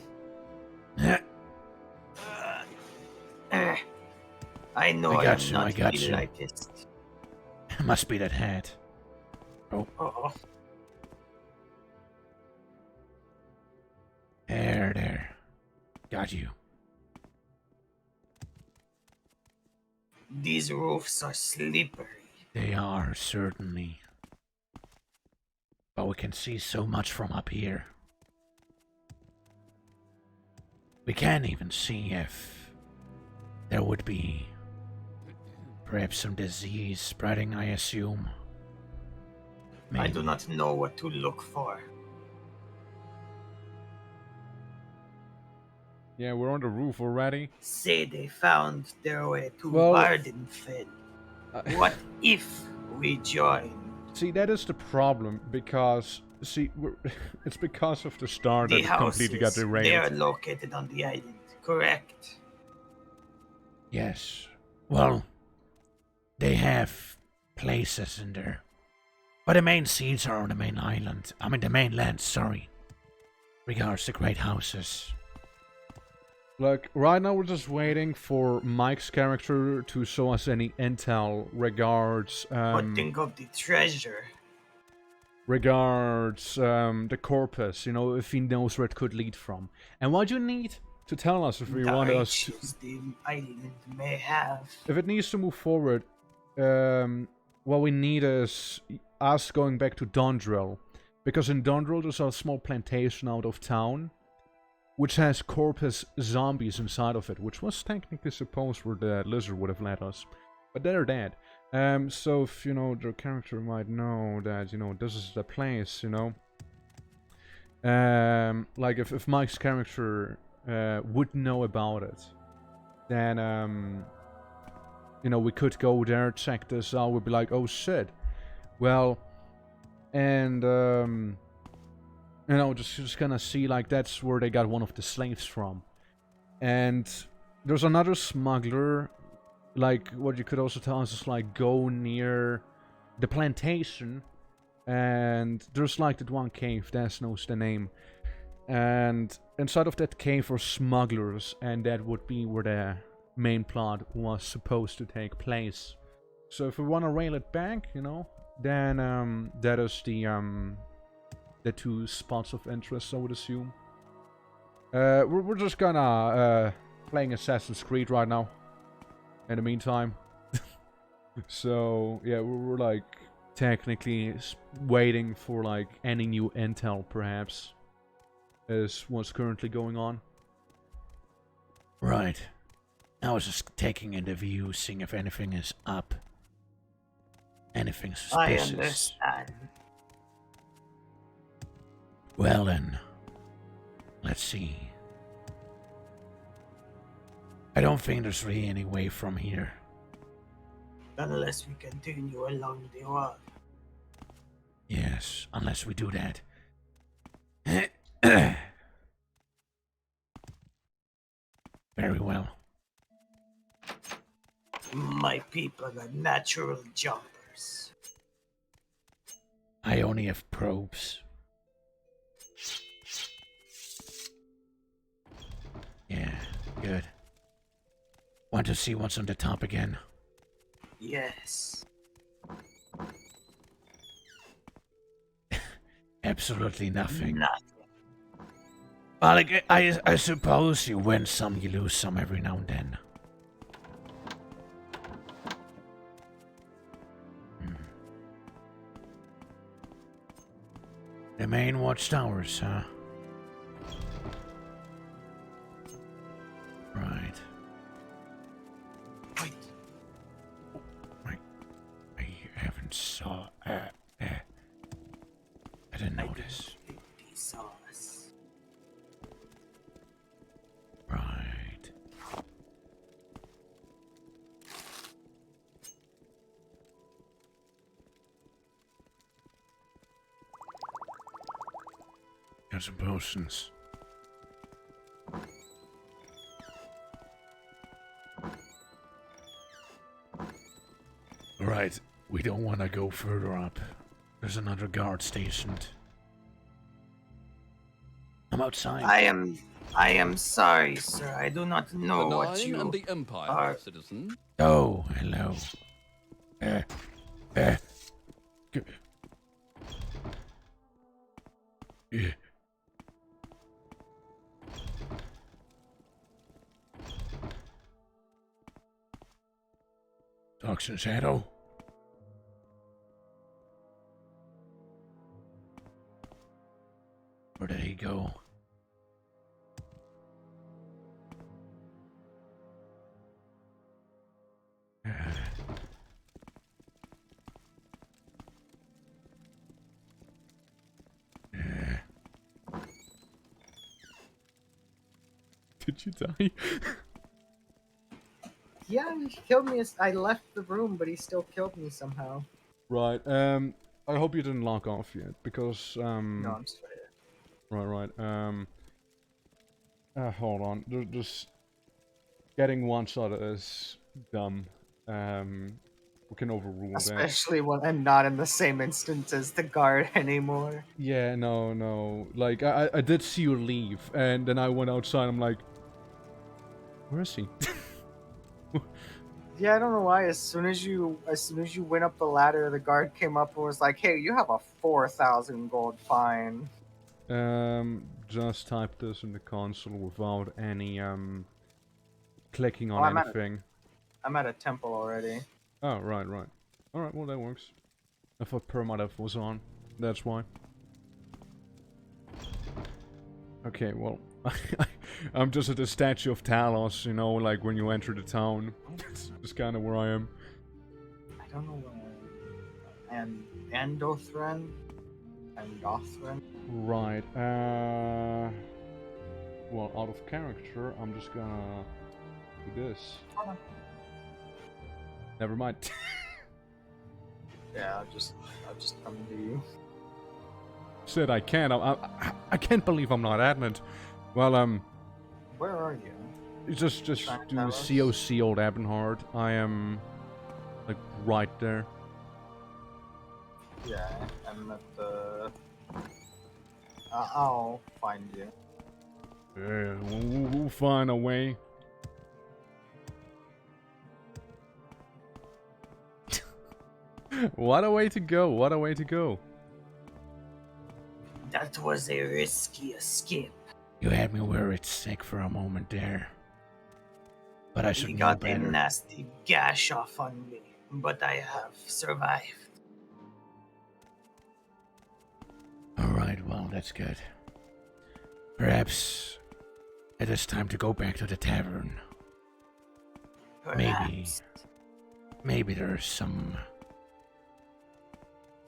I know I got am you, not the lightest. Must be that hat. Oh. Uh-oh. There. Got you. These roofs are slippery. They are, certainly. But we can see so much from up here. We can't even see if there would be perhaps some disease spreading, I assume. I do not know what to look for. Yeah, we're on the roof already. Say they found their way to Well, Vardenfell. What if we join? See, that is the problem, because, it's because of the star that The it completely got houses, they are derailed. located on the island, correct? Yes. Well, They have places in there. But the main seats are on the main island. I mean, the mainland, sorry. Regards the great houses. Like, right now we're just waiting for Mike's character to show us any intel regards, What think of the treasure? regards, the corpus, you know, if he knows where it could lead from. And what do you need to tell us if we The want us to... riches the island may have. If it needs to move forward, what we need is us going back to Dondril. Because in Dondril there's a small plantation out of town, which has corpus zombies inside of it, which was technically supposed where the lizard would have led us. But they're dead. So if, you know, the character might know that, you know, this is the place, you know. Like, if Mike's character would know about it, then, you know, we could go there, check this out, we'd be like, oh shit. Well, and, you know, just gonna see, like, that's where they got one of the slaves from. And there's another smuggler, like, what you could also tell us is, like, go near the plantation, and there's, like, that one cave, Des knows the name. And inside of that cave are smugglers, and that would be where the main plot was supposed to take place. So if we want to rail it back, you know, then, that is the two spots of interest, I would assume. We're just gonna playing Assassin's Creed right now. In the meantime, so yeah, we're like technically waiting for like any new intel, perhaps, is what's currently going on. Right. I was just taking in the view, seeing if anything is up. Anything suspicious. I understand. Well then, let's see. I don't think there's really any way from here. Unless we continue along the road. Yes, unless we do that. Very well. My people are natural jumpers. I only have probes. Yeah, good. Want to see what's on the top again? Yes. Absolutely nothing. Nothing. Well, like, I suppose you win some, you lose some every now and then. The main watchtowers, huh? Right. Wait. I haven't saw. I didn't notice. He saw us. Right. Got some potions. Right, we don't want to go further up. There's another guard stationed. I'm outside. I am sorry, sir. I do not know The what Nine you and the Empire, are. citizen. Oh, hello. Yeah. Toxin Shadow. Where did he go? Did you die? Yeah, he killed me as I left the room, but he still killed me somehow. Right. I hope you didn't log off yet, because No, I'm still here. Right. Hold on. Just getting one shot is dumb. We can overrule that. Especially when I'm not in the same instance as the guard anymore. Yeah, no. Like, I did see you leave, and then I went outside, I'm like, where is he? Yeah, I don't know why. As soon as you went up the ladder, the guard came up and was like, "Hey, you have a 4,000 gold fine." Just type this in the console without any, clicking Oh, on anything. I'm at a temple already. Oh, right. Alright, well, that works. I thought permadeath was on. That's why. Okay, well, I'm just at the Statue of Talos, you know, like when you enter the town. That's kind of where I am. I don't know where. And Andothran? Andothran? Right, well, out of character, I'm just gonna do this. Never mind. Yeah, I'll just come to you. Said I can't. I can't believe I'm not adamant. Well, Where are you? just do COC old Abernhard. I am like right there. Yeah, I'm at the. I'll find you. Yeah, we'll find a way. What a way to go! What a way to go! That was a risky escape. You had me worried sick for a moment there. But I should You know got a better. nasty gash off on me, but I have survived. Alright, well, that's good. Perhaps it is time to go back to the tavern. Perhaps. Maybe there's some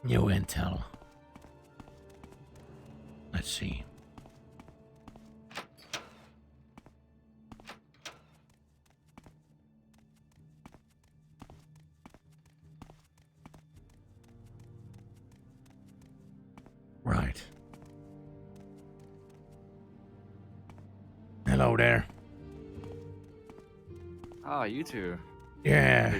new intel. Let's see. Right. Hello there. Ah, you two. Yeah.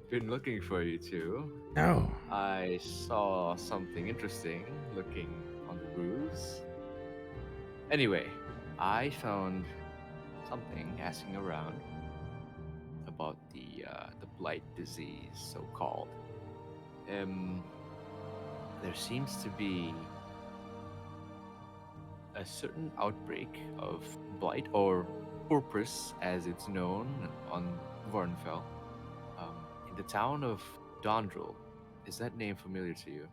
Been looking for you two. No. I saw something interesting looking on the roofs. Anyway, I found something asking around about the blight disease, so called. There seems to be a certain outbreak of blight, or porpoise as it's known on Varnfell, in the town of Dondrel. Is that name familiar to you?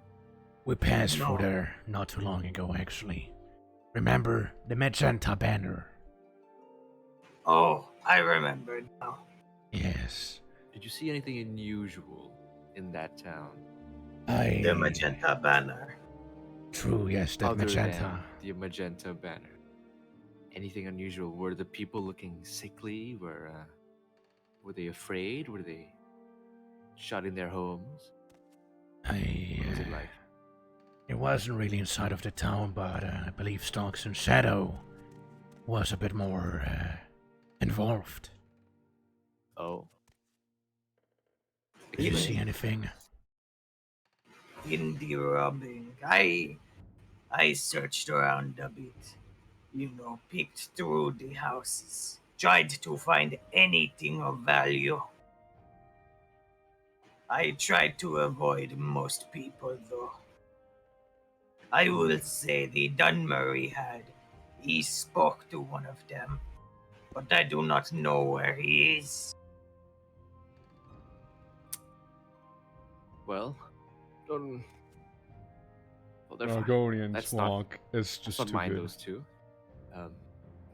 We passed through there not too long ago, actually. Remember the Magenta banner? Oh, I remember now. Yes. Did you see anything unusual in that town? The magenta banner. True, yes, that Other magenta. than the magenta banner. Anything unusual? Were the people looking sickly? Were they afraid? Were they shut in their homes? What was it like? It wasn't really inside of the town, but I believe Stalks and Shadow was a bit more involved. Oh. Did you see anything? In the robbing, I searched around a bit. You know, peeked through the houses. Tried to find anything of value. I tried to avoid most people, though. I will say the Dunmurray he spoke to one of them, but I do not know where he is. Well, they're fine. Argonian Let's Swag is let's just not too mind good. those two.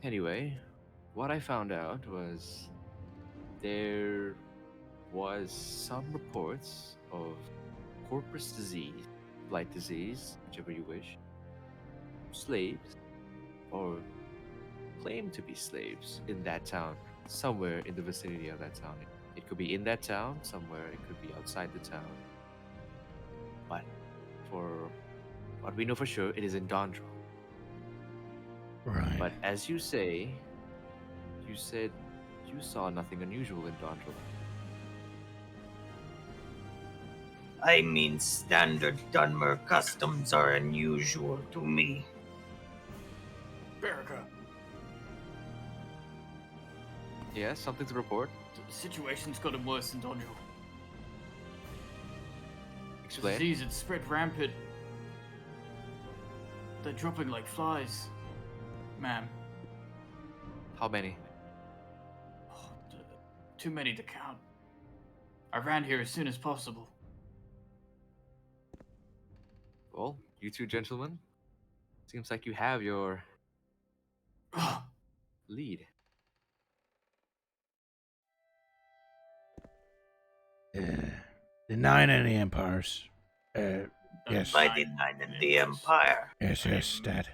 Anyway, what I found out was there was some reports of corpus disease, blight disease, whichever you wish, slaves, or claimed to be slaves in that town, somewhere in the vicinity of that town. It could be in that town, somewhere, it could be outside the town. But for what we know for sure, it is in Dondrel. Right. But as you say, you said you saw nothing unusual in Dondrel. I mean, standard Dunmer customs are unusual to me. Berica, Yeah, something to report? the situation's gotten worse in Donjel. The Explain. disease had spread rampant. They're dropping like flies, ma'am. How many? Too many to count. I ran here as soon as possible. Well, you two gentlemen, seems like you have your lead. The Nine and the Empires. Yes. By the Nine in the Empire. Yes, Dad.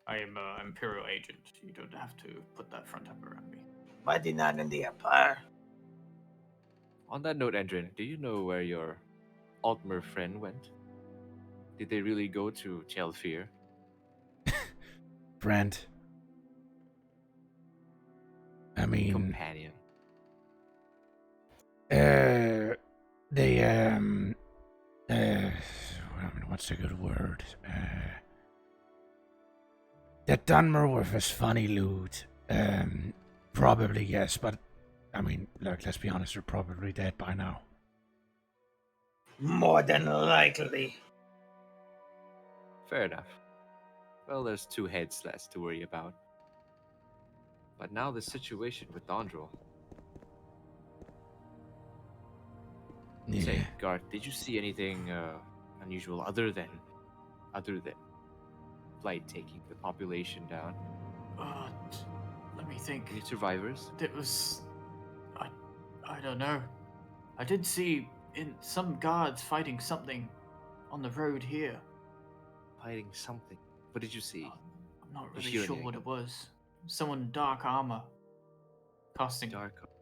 I am an Imperial agent. You don't have to put that front up around me. By the Nine in the Empire. On that note, Endrin, do you know where your Altmer friend went? Did they really go to Chelfir? Friend. I mean... Companion. What's a good word? That Dunmer with his funny loot. Probably yes, but I mean, look, let's be honest, they're probably dead by now. More than likely. Fair enough. Well, there's two heads less to worry about. But now the situation with Dondrel. Yeah. Say, Garth, did you see anything unusual other than flight taking the population down? Let me think. Any survivors? It was... I don't know. I did see some guards fighting something on the road here. Fighting something? What did you see? I'm not really sure what it was. Someone in dark armor. Casting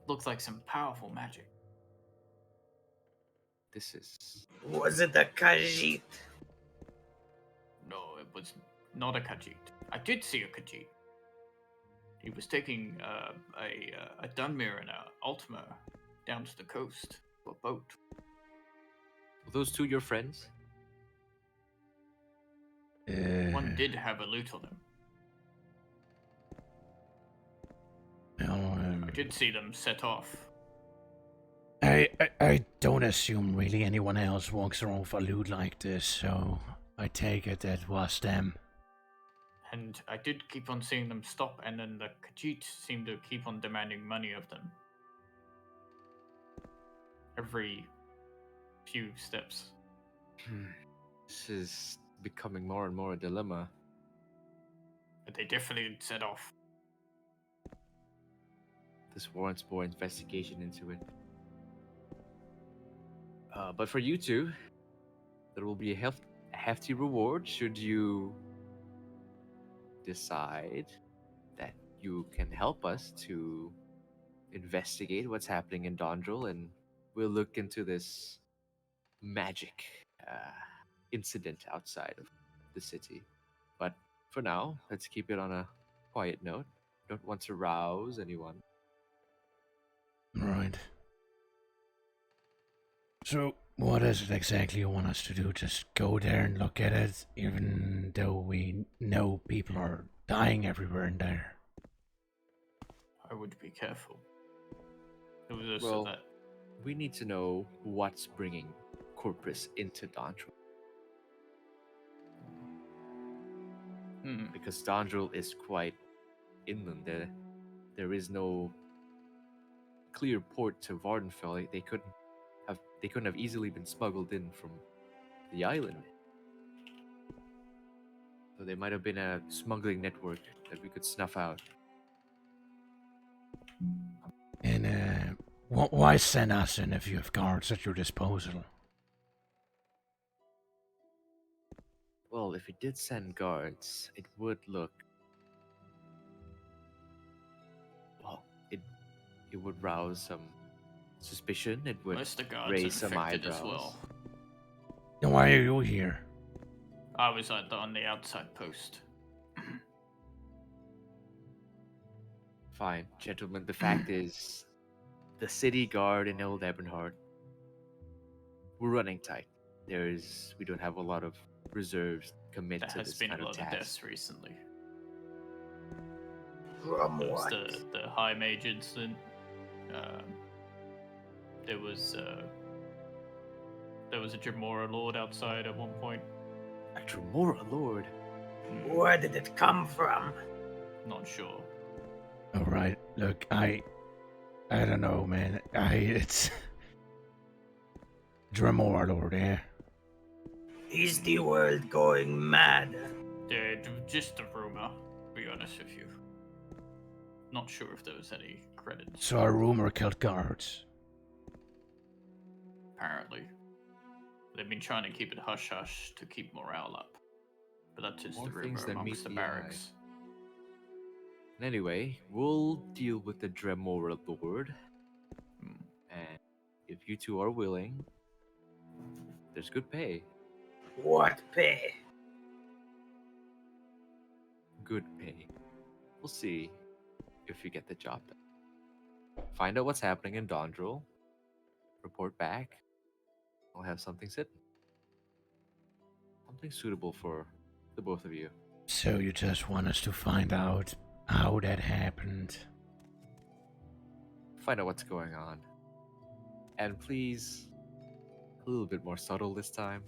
looks like some powerful magic. This is... Was it a Khajiit? No, it was not a Khajiit. I did see a Khajiit. He was taking a Dunmer and a Altmer down to the coast to a boat. Were those two your friends? One did have a loot on him. I did see them set off. I don't assume really anyone else walks around for loot like this, so I take it that was them. And I did keep on seeing them stop, and then the Khajiit seemed to keep on demanding money of them. Every few steps. This is becoming more and more a dilemma. But they definitely set off. This warrants more investigation into it. But for you two, there will be a hefty reward should you decide that you can help us to investigate what's happening in Dondrel, and we'll look into this magic incident outside of the city. But for now, let's keep it on a quiet note. Don't want to rouse anyone. Right. So, what is it exactly you want us to do? Just go there and look at it, even though we know people are dying everywhere in there? I would be careful. It was also Well, that we need to know what's bringing Corpus into Dondrel. Because Dondrel is quite inland. There is no clear port to Vardenfell. They couldn't have easily been smuggled in from the island. So there might have been a smuggling network that we could snuff out. And why send us in if you have guards at your disposal? Well, if we did send guards, it would look... Well, it would rouse some suspicion. It would most of the guards raise are some infected eyebrows. as well. Then why are you here? I was on the outside post. Fine, gentlemen. The fact is, the city guard in Old Ebonheart we're running tight. We don't have a lot of reserves to commit There to has this been kind a of lot of task. deaths recently. From There was what? the High Mage incident. There was a Jamora Lord outside at one point. A Dremora Lord? Where did it come from? Not sure. All right, look, I don't know, man. It's Dremora Lord, eh? Is the world going mad? Just a rumor, to be honest with you. Not sure if there was any credit. So a rumor killed guards. Apparently. They've been trying to keep it hush-hush to keep morale up. But that's just More the things rumor that amongst meet the the eye. barracks. Anyway, we'll deal with the Dremora Lord. And if you two are willing, there's good pay. What pay? Good pay. We'll see if you get the job done. Find out what's happening in Dondrel. Report back. I'll have something sitting. Something suitable for the both of you. So you just want us to find out how that happened? Find out what's going on. And please, a little bit more subtle this time.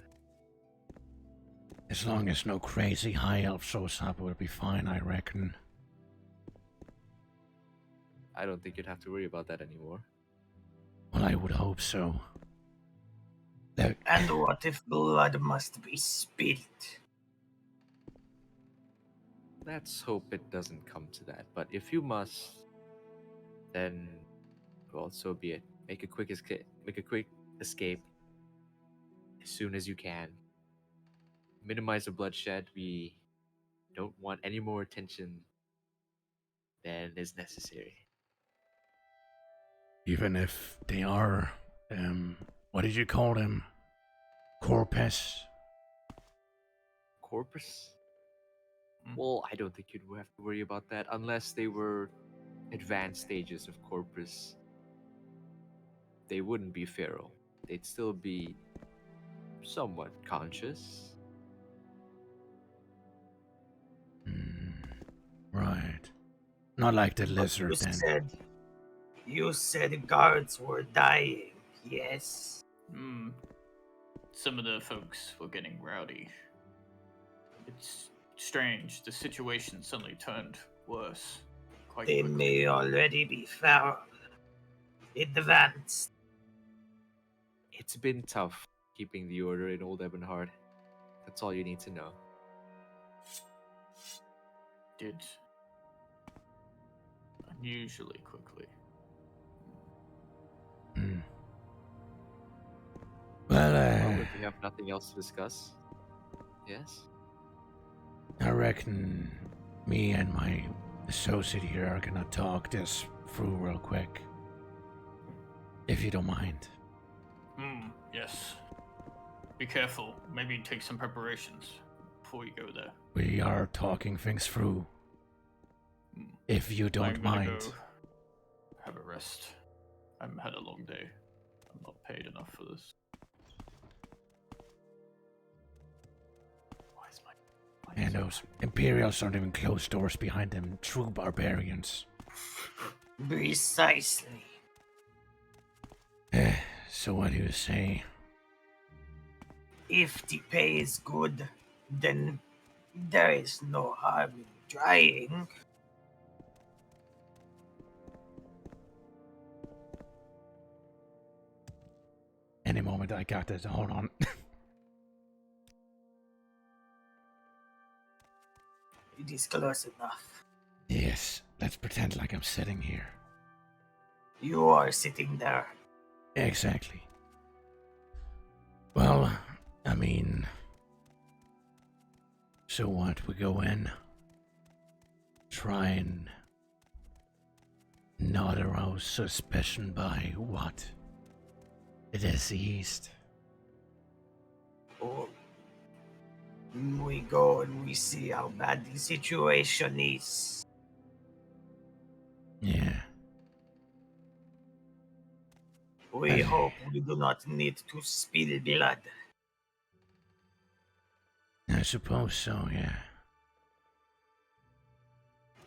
As long as no crazy high elf shows up, we'll be fine, I reckon. I don't think you'd have to worry about that anymore. Well, I would hope so. Look, And what if blood must be spilt? Let's hope it doesn't come to that. But if you must, then, well, so be it. Make a quick escape as soon as you can. Minimize the bloodshed. We don't want any more attention than is necessary. even if they are, what did you call them? Corpus? Corpus? Well, I don't think you'd have to worry about that unless they were advanced stages of Corpus. They wouldn't be feral. They'd still be somewhat conscious. Right. Not like the lizard then. You said guards were dying, yes? Some of the folks were getting rowdy. It's strange. The situation suddenly turned worse. Quite They quickly. may already be feral. Advanced. It's been tough keeping the order in Old Ebonheart. That's all you need to know. Did unusually quickly. Well, if you have nothing else to discuss, yes? I reckon me and my associate here are gonna talk this through real quick. If you don't mind. Yes. Be careful. Maybe take some preparations before you go there. We are talking things through. If you don't I'm gonna mind. go have a rest. I've had a long day. I'm not paid enough for this. And those Imperials don't even close doors behind them. True barbarians. Precisely. So what do you say? If the pay is good, then there is no harm in trying. Any moment I got this. Hold on. It is close enough. Yes, let's pretend like I'm sitting here. You are sitting there. Exactly. Well, I mean... So what? We go in. Try and not arouse suspicion by what? The deceased. Oh. We go and we see how bad the situation is. Yeah. We hope we do not need to spill blood. I suppose so, yeah.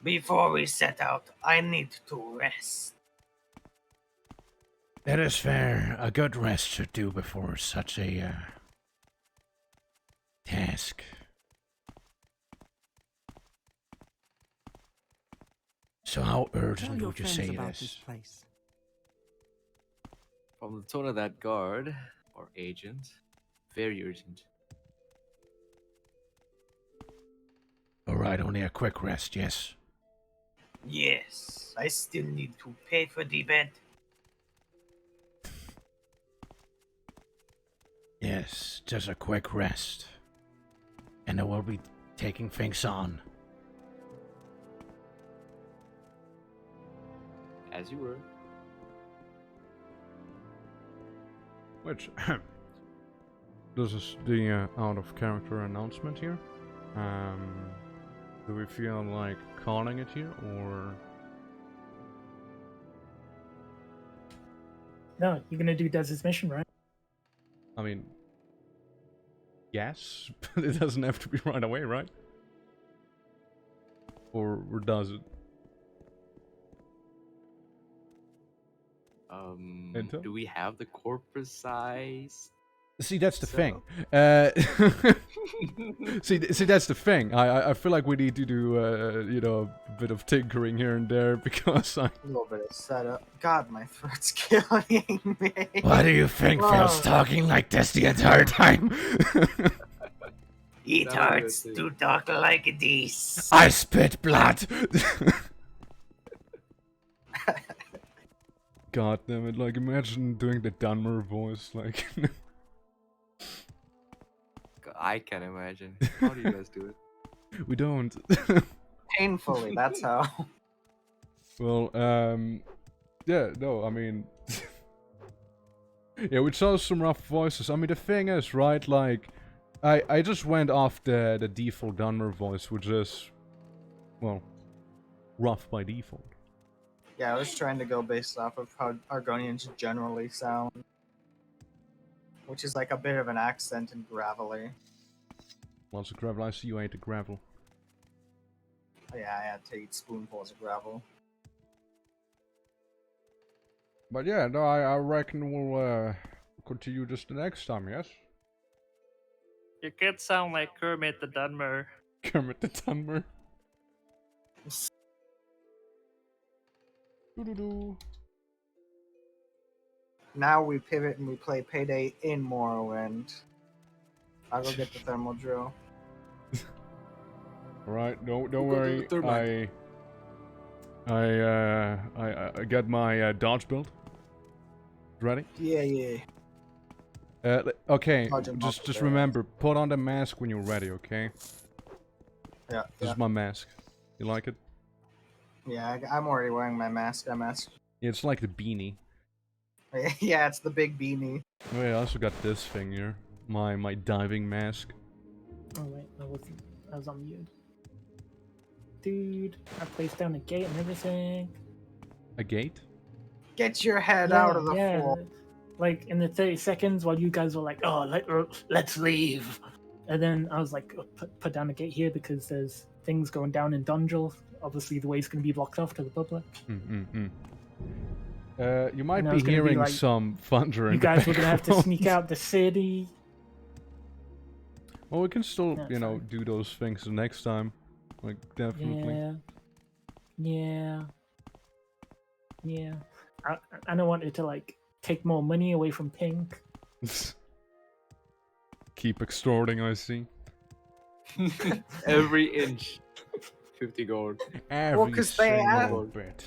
Before we set out, I need to rest. That is fair. A good rest should do before such a task. So how Tell urgent your would you friends say about it this is? place. From the tone of that guard, or agent, very urgent. Alright, only a quick rest, yes. Yes, I still need to pay for the bed. Yes, just a quick rest. And I will be taking things on. As you were. Which this is the out of character announcement here. Do we feel like calling it here or? No, you're gonna do Dez's mission, right? I mean, yes, but it doesn't have to be right away, right? Or does it? Do we have the corpus size? See, that's the thing. See, that's the thing. I feel like we need to do, you know, a bit of tinkering here and there because A little bit of setup. God, my throat's killing me. Why do you think Phil's talking like this the entire time? It hurts to talk like this. I spit blood. God damn it! Like, imagine doing the Dunmer voice, like. I can imagine. How do you guys do it? We don't. Painfully, that's how. Well, yeah, no, I mean, yeah, we saw some rough voices. I mean, the thing is, right, like, I just went off the default Dunmer voice, which is, well, rough by default. Yeah, I was trying to go based off of how Argonians generally sound, which is like a bit of an accent and gravelly. Lots of gravel. I see you ate the gravel. Yeah, I had to eat spoonfuls of gravel. But yeah, no, I reckon we'll continue this the next time, yes? You could sound like Kermit the Dunmer. Kermit the Dunmer. Doo-doo-doo. Now we pivot and we play Payday in Morrowind. I'll go get the thermal drill. Alright, don't worry. I got my dodge build. Ready? Yeah. Okay, Dodge and just multiplayer. remember, put on the mask when you're ready, okay? Yeah. This is my mask. You like it? Yeah, I'm already wearing my mask. Yeah, it's like the beanie. Yeah, it's the big beanie. Oh yeah, I also got this thing here. My diving mask. Oh wait, I was on mute. Dude, I placed down a gate and everything. A gate? Get your head out of the floor. Like in the 30 seconds while you guys were like, "Oh, let's leave," and then I was like, "Put down a gate here because there's things going down in Dungeon. Obviously, the way's going to be blocked off to the public." You might And I be was gonna be hearing like, some thunder in You the guys were going to have to background. sneak out the city. Well, we can still, Yeah, you know, do those things the next time. Like, definitely. Yeah. I don't want it to like take more money away from Pink. Keep extorting, I see. Every inch. 50 gold. Every 'cause single bit.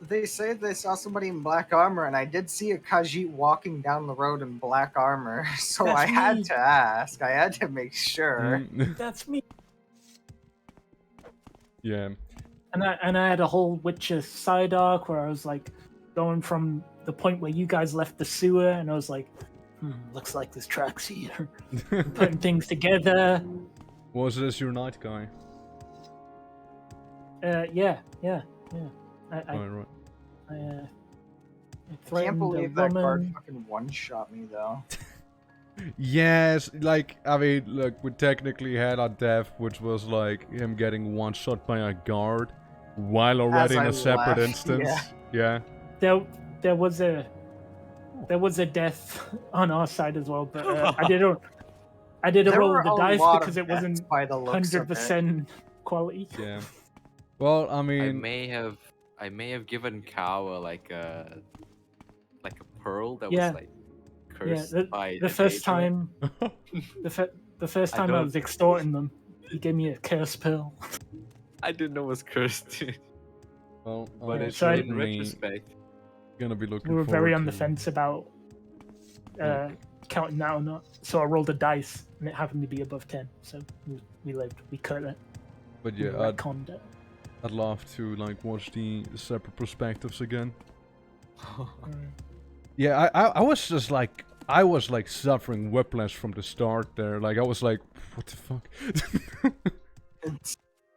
They say they saw somebody in black armor, and I did see a Khajiit walking down the road in black armor, so That's I had me. to ask. I had to make sure. That's me. Yeah. And I had a whole Witcher side arc where I was like going from the point where you guys left the sewer, and I was like, looks like there's tracks here. Putting things together. Was this your night guy? Yeah. Right. I can't threatened a believe that guard woman. fucking one-shot me though. Yes, like, I mean, look, we technically had our death, which was like him getting one shot by a guard, while already in a separate instance. Yeah. There was a death on our side as well, but I did a There roll were of the a dice lot because of it wasn't by the looks of it. 100% quality. Yeah. Well, I mean, I may have given Cow like a pearl that Yeah. was like cursed by the first Daedra. time, the first I time I don't- was extorting them, he gave me a curse pearl. I didn't know it was cursed. well, but Yeah, it's so in retrospect. Gonna be looking We were forward very on the to- fence about counting that or not. So I rolled a dice, and it happened to be above 10. So we lived. We cut it. But We yeah, retconned it. I'd love to like watch the separate perspectives again. Yeah, I was just like, I was like suffering whiplash from the start there. Like I was like, what the fuck?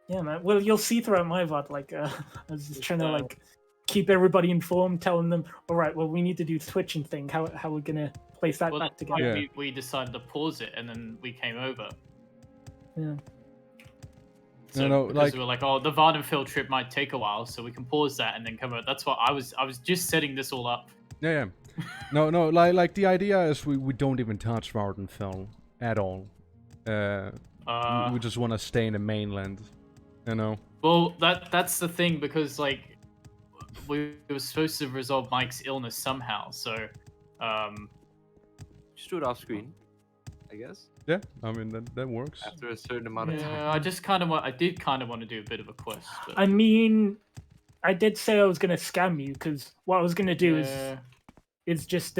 Yeah, man. Well, you'll see throughout my VOD, like, I was just trying to, like, keep everybody informed, telling them, all right, well, we need to do the twitching thing. How we're going to place that back together. Like, we decided to pause it, and then we came over. Yeah. So, No, because like- we were like, oh, the Vardenfell trip might take a while, so we can pause that and then come over. That's what I was just setting this all up. Yeah. No, like the idea is we don't even touch Vardenfell at all. We just want to stay in the mainland, you know. Well, that's the thing, because like we were supposed to resolve Mike's illness somehow, so Just do it off screen, I guess. Yeah, I mean that works. After a certain amount of time. yeah, I did kind of want to do a bit of a quest. But... I mean, I did say I was going to scam you, because what I was going to do is just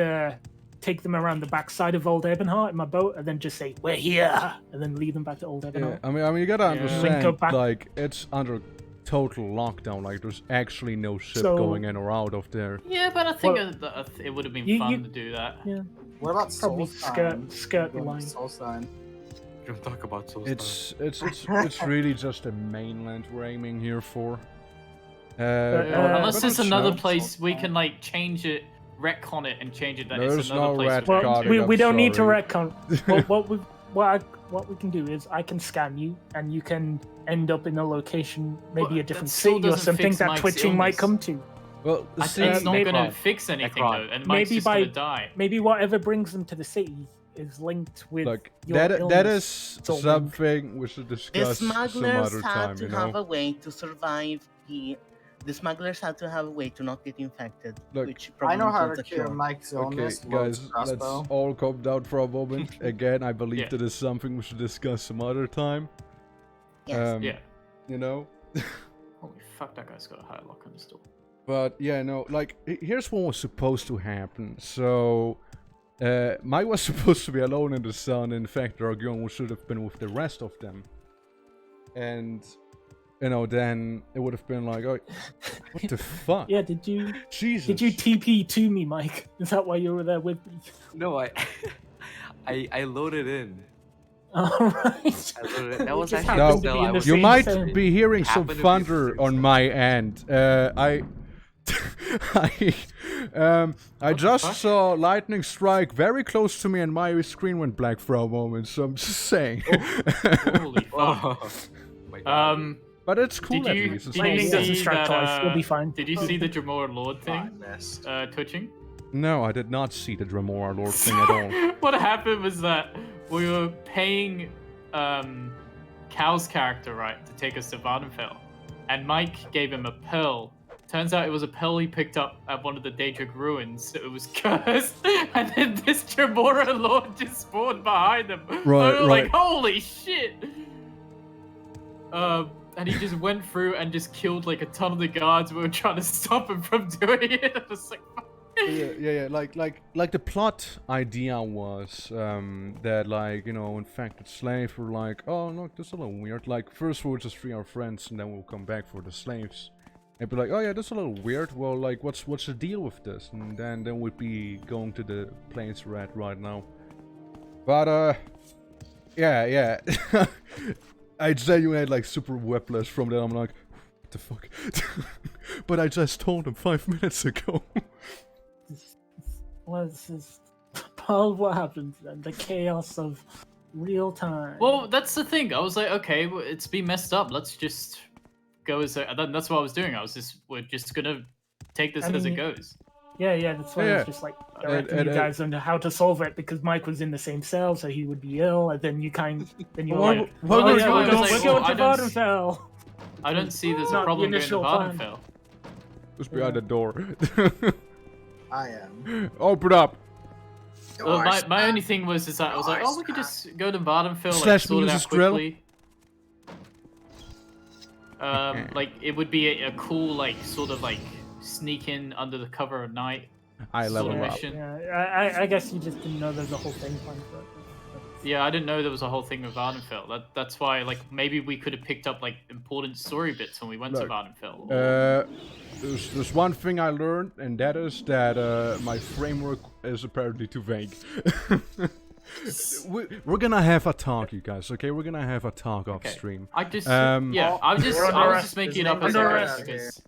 take them around the backside of Old Ebonheart in my boat, and then just say, we're here, and then lead them back to Old Yeah, Ebonheart. I mean you gotta Link understand, up back- like it's under total lockdown. Like there's actually no ship So- going in or out of there. Yeah, but I think Well, it would have been you- fun you- to do that. Yeah. What about Probably Solstheim? skirt the Going to line. Solstheim. Don't talk about Soul It's really just a mainland we're aiming here for. Unless but there's it's another not. place we can like change it, retcon it, and change it. That There's it's another no place. retcon. we can Well, do. we I'm don't need to sorry. retcon. What we can do is I can scam you, and you can end up in a location, maybe But a different that still city or doesn't something fix that Mike's twitching might illness. come to. Well, I see, think it's not maybe- going to fix anything though, and Mike's maybe just by going to die. maybe whatever brings them to the city is linked with look, your that illness. is It's all linked. something we should The discuss some smugglers other had time. to You have know. a way to survive the smugglers had to have a way to not get infected, Look, which I probably know how was to a cure cure. Mike's Okay, illness. guys, Load's let's crossbow. all calm down for a moment. Again, I believe Yeah. that is something we should discuss some other time. Yes. Yeah. You know. Holy fuck, that guy's got a high lock on his door. But yeah, no, like here's what was supposed to happen. So Mike was supposed to be alone in the sun. In fact, Dragon should have been with the rest of them. And you know, then it would have been like, oh, what the fuck? Yeah, did you Jesus. did you TP to me, Mike? Is that why you were there with me? No, I loaded in. All right. I loaded in. That was Just actually No, happened to be in the you same might zone. be hearing some Happened to be thunder the same on my end. I just saw lightning strike very close to me, and my screen went black for a moment. So I'm just saying. Holy fuck. Oh, my God. But it's cool Did at you, least. It's did not you Lightning bad. doesn't see strike that, twice, we'll be fine. Did you see the Dremora Lord I thing? missed. Twitching? No, I did not see the Dremora Lord thing at all. What happened was that we were paying Cal's character, right, to take us to Vardenfell. And Mike gave him a pearl. Turns out it was a pearl he picked up at one of the Daedric ruins. It was cursed. And then this Dremora Lord just spawned behind him. Right, we were right. like, holy shit! And he just went through and just killed like a ton of the guards. We were trying to stop him from doing it. I was like, Yeah. Like the plot idea was that, like, you know, infected slaves were like, oh look, that's a little weird. Like, first we'll just free our friends, and then we'll come back for the slaves. And be like, oh yeah, that's a little weird. Well, like, what's the deal with this? And then we'd be going to the place we're at right now. But yeah. I genuinely had like super whiplash from that. I'm like, what the fuck? But I just told him 5 minutes ago. This is part of what happens then. The chaos of real time. Well, that's the thing. I was like, okay, well, it's been messed up. Let's just go as that's what I was doing. We're just gonna take this as it goes. Yeah, that's why I was just like directing you guys on how to solve it, because Mike was in the same cell, so he would be ill, and then you were like, we're going to Vardenfell. I don't see there's a problem going to Vardenfell. Who's behind the door? I am. Open up. Well, my only thing was that I was like, oh, we could just go to Vardenfell, like sort it out quickly. Like it would be a cool, like sort of like sneak in under the cover of night. I level up. Mission. Yeah, I guess you just didn't know there's a whole thing planned for it. Yeah, I didn't know there was a whole thing with Vardenfell. That's why, like, maybe we could have picked up like important story bits when we went to Vardenfell. There's one thing I learned, and that is that my framework is apparently too vague. We're gonna have a talk, you guys. Okay, we're gonna have a talk off stream. I was just making it up as under arrest.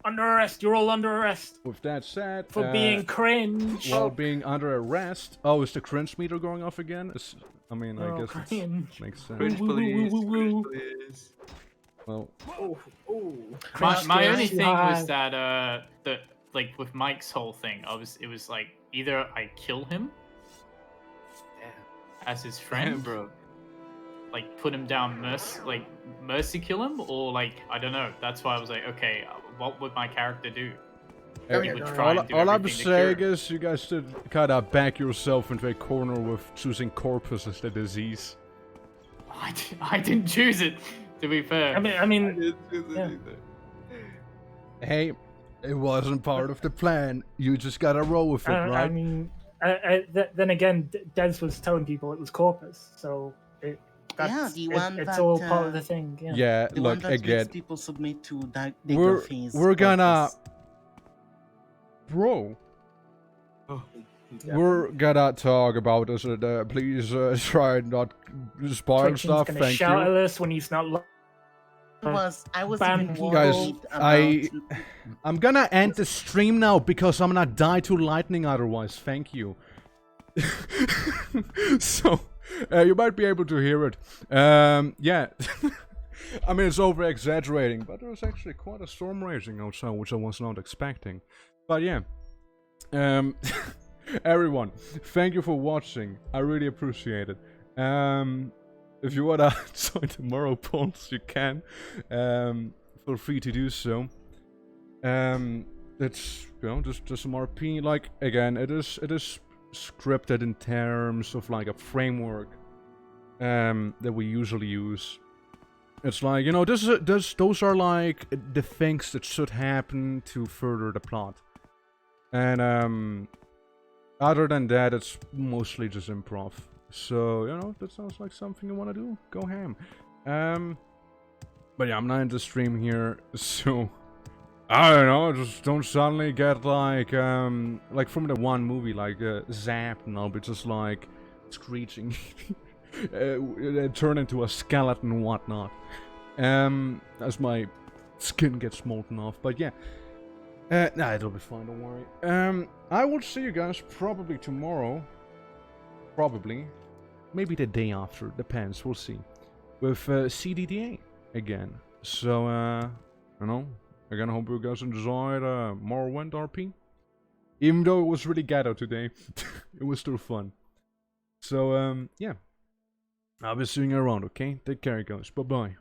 Under arrest. You're all under arrest. With that said, for being cringe. While being under arrest. Oh, is the cringe meter going off again? I guess it makes sense. Cringe, please. Well, my only thing was that like with Mike's whole thing, it was like either I kill him as his friend, bro. Like put him down, mercy kill him, or like I don't know. That's why I was like, okay, what would my character do? All I'm saying is you guys should kind of back yourself into a corner with choosing corpus as the disease. I didn't choose it, to be fair. I mean, hey, it wasn't part of the plan. You just gotta roll with it, right? I mean, then again, Des was telling people it was corpus, so it's all part of the thing. Yeah, the look one that again. Makes people submit to We're gonna, bro. We're gonna talk about this. Please try not to spoil stuff. Gonna Thank shout you. at us when he's not. I was Guys, I'm gonna end the stream now because I'm gonna die to lightning otherwise. Thank you. So, you might be able to hear it. Yeah. I mean, it's over exaggerating, but there was actually quite a storm raging outside, which I was not expecting. But yeah. Everyone, thank you for watching. I really appreciate it. If you wanna join the Morrowpals, you can. Feel free to do so. It's just some RP. Like again, it is scripted in terms of like a framework that we usually use. It's like, you know, those are like the things that should happen to further the plot. And other than that, it's mostly just improv. So, you know, that sounds like something you want to do. Go ham. But yeah, I'm not in the stream here, so I don't know. Just don't suddenly get like from the one movie, like zapped, and I'll be just like screeching, turn into a skeleton and whatnot. As my skin gets molten off. But yeah. Nah, it'll be fine, don't worry. I will see you guys probably tomorrow. Probably. Maybe the day after, depends, we'll see. With CDDA again. So, you know, again, I hope you guys enjoyed Morrowind Rp. Even though it was really ghetto today, it was still fun. So, yeah. I'll be seeing you around, okay? Take care, guys. Bye-bye.